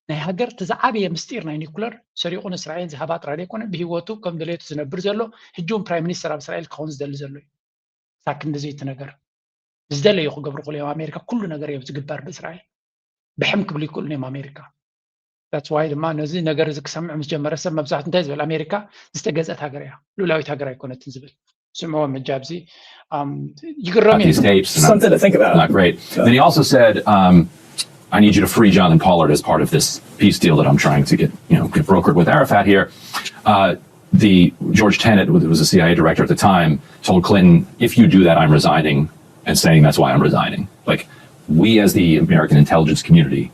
ናይ ሃገር እቲ ዝዓበየ ምስጢር ናይ ኒውክለር ሰሪቑ ንእስራኤል ዝሃባ ጥራይ ኣይኮነ ብሂወቱ ከም ድሌቱ ዝነብር ዘሎ ሕጂ እውን ፕራይም ሚኒስተር ኣብ እስራኤል ክኸውን ዝደሊ ዘሎ እዩ። ክሳብ ክንዲዚ እቲ ነገር ዝደለዩ ክገብሩ ክእሉ እዮም ኣሜሪካ ኩሉ ነገር እዮም ዝግበር ብእስራኤል ብሕም ክብሉ ይክእሉ እዮም ኣሜሪካ። ዳትስ ዋይ ድማ ነዚ ነገር እዚ ክሰምዕ ምስ ጀመረ ሰብ መብዛሕትኡ እንታይ ዝብል ኣሜሪካ ዝተገዝአት ሃገር እያ ሉላዊት ሃገር ኣይኮነትን ዝብል ስምዕዎ መጃብዚ ይግረም These tapes, Something to think about. Not great. Then he also said, I need you to free Jonathan Pollard as part of this peace deal that I'm trying to get brokered with Arafat here. The George Tenet, who was a CIA director at the time, told Clinton, if you do that, I'm resigning and saying that's why I'm resigning. Like, we as the American intelligence community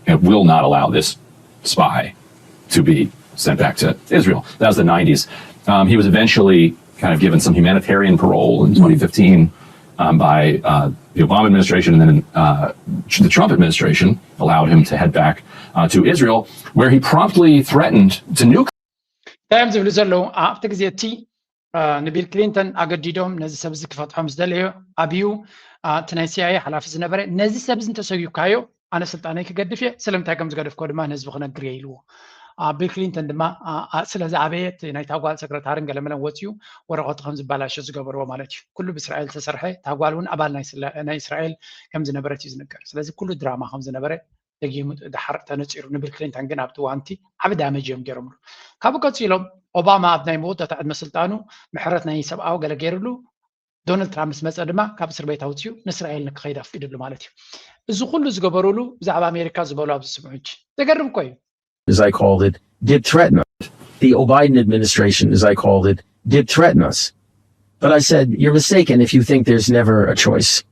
will not allow this spy to be sent back to Israel. That was the 90s. He was eventually kind of given some humanitarian parole in 2015 by the Obama administration, and then the Trump administration allowed him to head back to Israel, where he promptly threatened to nuke. ታይም ዝብሉ ዘለዉ ኣብቲ ግዜ እቲ ንቢል ክሊንተን ኣገዲዶም ነዚ ሰብ እዚ ክፈትሖም ዝደለዮ ኣብዩ እቲ ናይ ሲኣይኤ ሓላፊ ዝነበረ ነዚ ሰብ እዚ እንተሰጊብካዮ ኣነ ስልጣነይ ክገድፍ እየ ስለምንታይ ከም ዝገድፍኮ ድማ ንህዝቢ ክነግር እየ ኢልዎ ቢል ክሊንተን ድማ ስለዚ ኣበየት ናይ ታጓል ሰክረታርን ገለመለን ወፅዩ ወረቐቱ ከም ዝበላሸ ዝገበርዎ ማለት እዩ ኩሉ ብእስራኤል ዝተሰርሐ ታጓል እውን ኣባል ናይ እስራኤል ከም ዝነበረት እዩ ዝነገር ስለዚ ኩሉ ድራማ ከም ዝነበረ ደጊሙ ድሓር ተነፂሩ ንቢል ክሊንተን ግን ኣብቲ ዋንቲ ዓብ ዳመጅ እዮም ገይሮምሉ ካብኡ ቀፂሎም ኦባማ ኣብ ናይ መወዳእታ ዕድመ ስልጣኑ ምሕረት ናይ ሰብኣዊ ገለ ገይሩሉ ዶናልድ ትራምፕ ምስ መፀ ድማ ካብ እስር ቤት ኣውፅዩ ንእስራኤል ንክኸይድ ኣፍቂድሉ ማለት እዩ እዚ ኩሉ ዝገበሩሉ ብዛዕባ ኣሜሪካ ዝበሉ ኣብ ዝስምዑ እንጂ ዘገርም ኮ እዩ as I called it, did threaten us. The Biden administration, as I called it, did threaten us. But I said, you're mistaken if you think there's never a choice.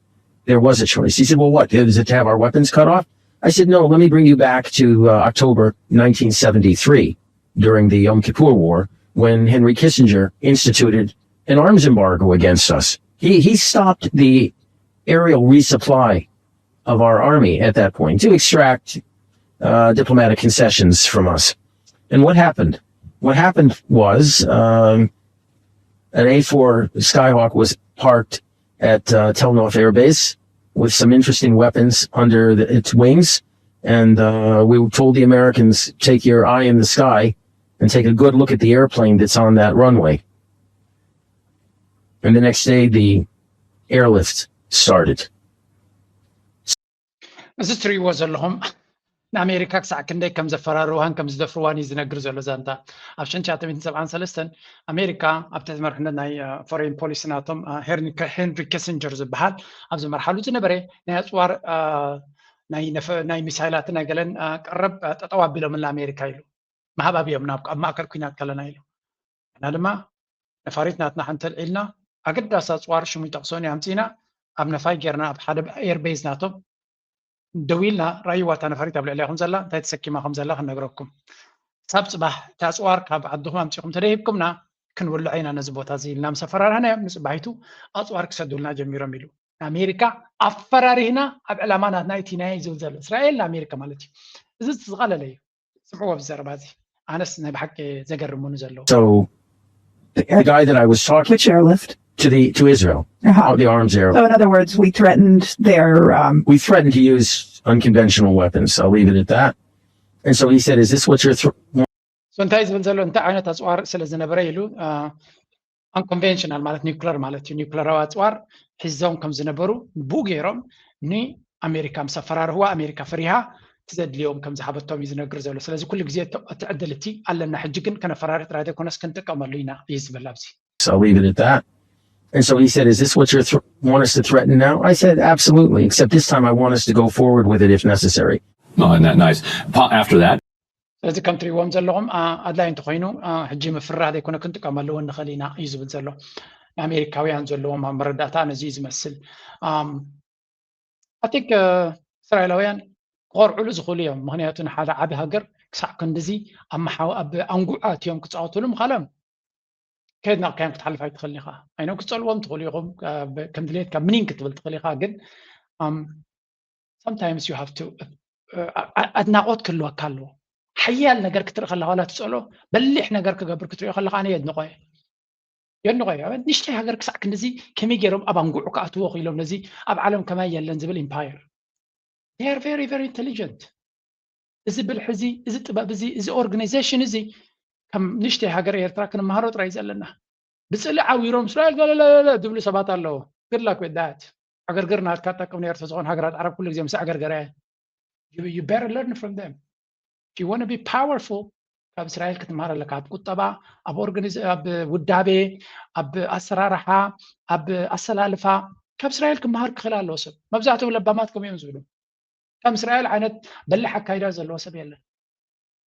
There was a choice. He said, well, what? Is it to have our weapons cut off? I said, no, let me bring you back to October 1973, during the Yom Kippur War, when Henry Kissinger instituted an arms embargo against us. He stopped the aerial resupply of our army at that point to extract diplomatic concessions from us. And what happened? What happened was an A4 Skyhawk was parked at Tel Nof Air Base with some interesting weapons under its wings. And we told the Americans, take your eye in the sky and take a good look at the airplane that's on that runway. And the next day, the airlift started. እዚ ትሪእዎ ዘለኹም ንኣሜሪካ ክሳዕ ክንደይ ከም ዘፈራርዋን ከም ዝደፍርዋን እዩ ዝነግር ዘሎ ዛንታ ኣብ 1973 ኣሜሪካ ኣብ ትሕቲ መርሕነት ናይ ፎሬን ፖሊሲ ናቶም ሄንሪ ኪሲንጀር ዝበሃል ኣብ ዝመርሓሉ ዝነበረ ናይ ኣፅዋር ናይ ሚሳይላትን ናይ ገለን ቀረብ ጠጠው ኣቢሎም ንኣሜሪካ ኢሉ ማሃብ ኣብዮም ኣብ ማእከል ኩናት ከለና ኢሉ እና ድማ ነፋሪት ናትና ሓንቲ ልዒልና ኣገዳሲ ኣፅዋር ሽሙ ይጠቕሶን ኣምፂና ኣብ ነፋይ ጌርና ኣብ ሓደ ኤርቤዝ ናቶም ደዊልና ራይዋታ ነፈሪት ኣብ ልዕሊኹም ዘላ እንታይ ተሰኪማ ከም ዘላ ክነግረኩም ሳብ ፅባሕ ታፅዋር ካብ ዓድኹም ኣምፂኹም ተደሂብኩምና ክንብልዖ ኢና ነዚ ቦታ እዚ ኢልና ምስ ኣፈራርሕናዮም ንፅባሒቱ ኣፅዋር ክሰዱልና ጀሚሮም ኢሉ ኣሜሪካ ኣፈራሪህና ኣብ ዕላማናትና እቲ ናይ ዝብል ዘሎ እስራኤል ንኣሜሪካ ማለት እዩ እዚ ዝቐለለ እዩ ስምዕዎ ብዘረባ እዚ ኣነስ ናይ ብሓቂ ዘገርሙኑ ዘለዉ So the guy that I was talking which airlift? to Israel, the arms air. So in other words, we threatened their we threatened to use unconventional weapons. I'll leave it at that. And so he said, is this what you're so እንታይ ዝብል ዘሎ እንታይ ዓይነት ኣፅዋር ስለ ዝነበረ ኢሉ unconventional ማለት ኒውክለር ማለት እዩ ኒውክለራዊ ኣፅዋር ሒዞም ከም ዝነበሩ ብኡ ገይሮም ንኣሜሪካ ምስ ኣፈራርህዋ ኣሜሪካ ፈሪሃ ትዘድልዮም ከም ዝሓበቶም እዩ ዝነግር ዘሎ ስለዚ ኩሉ ግዜ እትዕድል እቲ ኣለና ሕጂ ግን ከነፈራርህ ጥራይ ዘይኮነስ ክንጥቀመሉ ኢና እዩ ዝብል ኣብዚ So I'll leave it at that. And so he said, is this what you want us to threaten now? I said, absolutely, except this time I want us to go forward with it if necessary. Oh, isn't that nice? After that, ስለዚ ከም ትሪእዎም ዘለኹም ኣድላይ እንተኮይኑ ሕጂ ምፍራህ ዘይኮነ ክንጥቀመሉ ንኽእል ኢና እዩ ዝብል ዘሎ ንኣሜሪካውያን ዘለዎም ኣብ መረዳእታ ነዚ እዩ ዝመስል ኣቲክ እስራኤላውያን ክቆርዑሉ ዝኽእሉ እዮም ምክንያቱ ንሓደ ዓብ ሃገር ክሳዕ ክንዲዚ ኣብ ኣንጉዓ እትዮም ክፃወትሉ ምኻሎም كيدنا كان كتحلف هاي تخليها أنا كتصلوهم تخليهم كم دليل كم منين كتبل تخليها جد sometimes you have to أدنى قط كله كله حيال نجار كتر خلها ولا تسأله بل إحنا جار كجبر كتر خلها أنا يدنقاي نشتي هجر كسع كنزي كم يجرب أبان جوعك أتوه يلوم نزي أب عالم كما يلنزل بالإمباير they are very very intelligent إذا بالحزي إذا تبقى بزي إذا organization إذا كم نشتي هاجر إيرترا كنا مهارات رئيس لنا بس اللي عاويرهم إسرائيل قال لا دبل سبات الله good luck with that أجر قرنا هالكاتا كم نيرتزون هاجرات عرب كل زي مسا أجر قراه you better learn from them if you want to be powerful كاب إسرائيل كت مهارة لك أب كتبا أب organize أب ودابي أب أسرارها أب أسلالفا كاب إسرائيل كم مهار خلال لوسب ما بزعتوا ولا بامات كم ينزلوا كم إسرائيل عند بلح كايدا زل لوسب يلا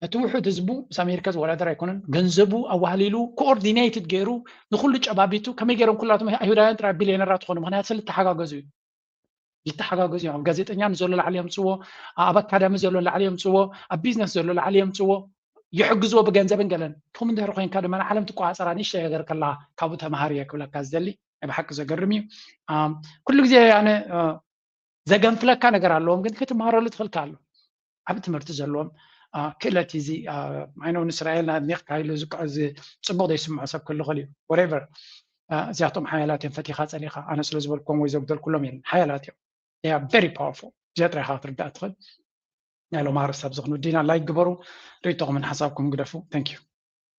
نتوحد زبو ساميركز ولا درا يكونن ገንዘቡ አዋህሊሉ ኮኦርዲኔትድ ገይሩ ንኹሉ ጨባቢቱ ከመይ ገይሮም ኩላቶም አይሁዳውያን ጥራ ቢሊዮነራት ኾኑ ምክንያት ስለ ተሓጋገዙ ይተሓጋገዙ እዮም ጋዜጠኛን ዘሎ ላዕሊ የምፅዎ ኣብ ኣካዳሚ ዘሎ ላዕሊ የምፅዎ ኣብ ቢዝነስ ዘሎ ላዕሊ የምፅዎ يحجزوا بجانزبن قالن كم من ده رخين كده ما عالم تقوى عصران إيش يقدر كلا كابو تمهارية كلا كازدلي بحق زجرمي كل جزء يعني زجن فلا كان جرى لهم قد كتب مهارة اللي تدخل كله عبد مرتز لهم كلا تيزي معنا إسرائيل نيق هاي لزق زي صبغ يسمع حسب كل غلي whatever زياتهم حيالاتهم فتيخات سليقة أنا سلزب الكون ويزود كلهم يعني حيالاتهم they are very powerful جات رح خاطر أدخل يعني لو ما عرفت أبزغنوا دينا لايك جبروا ريتوا من حسابكم قدفوا thank you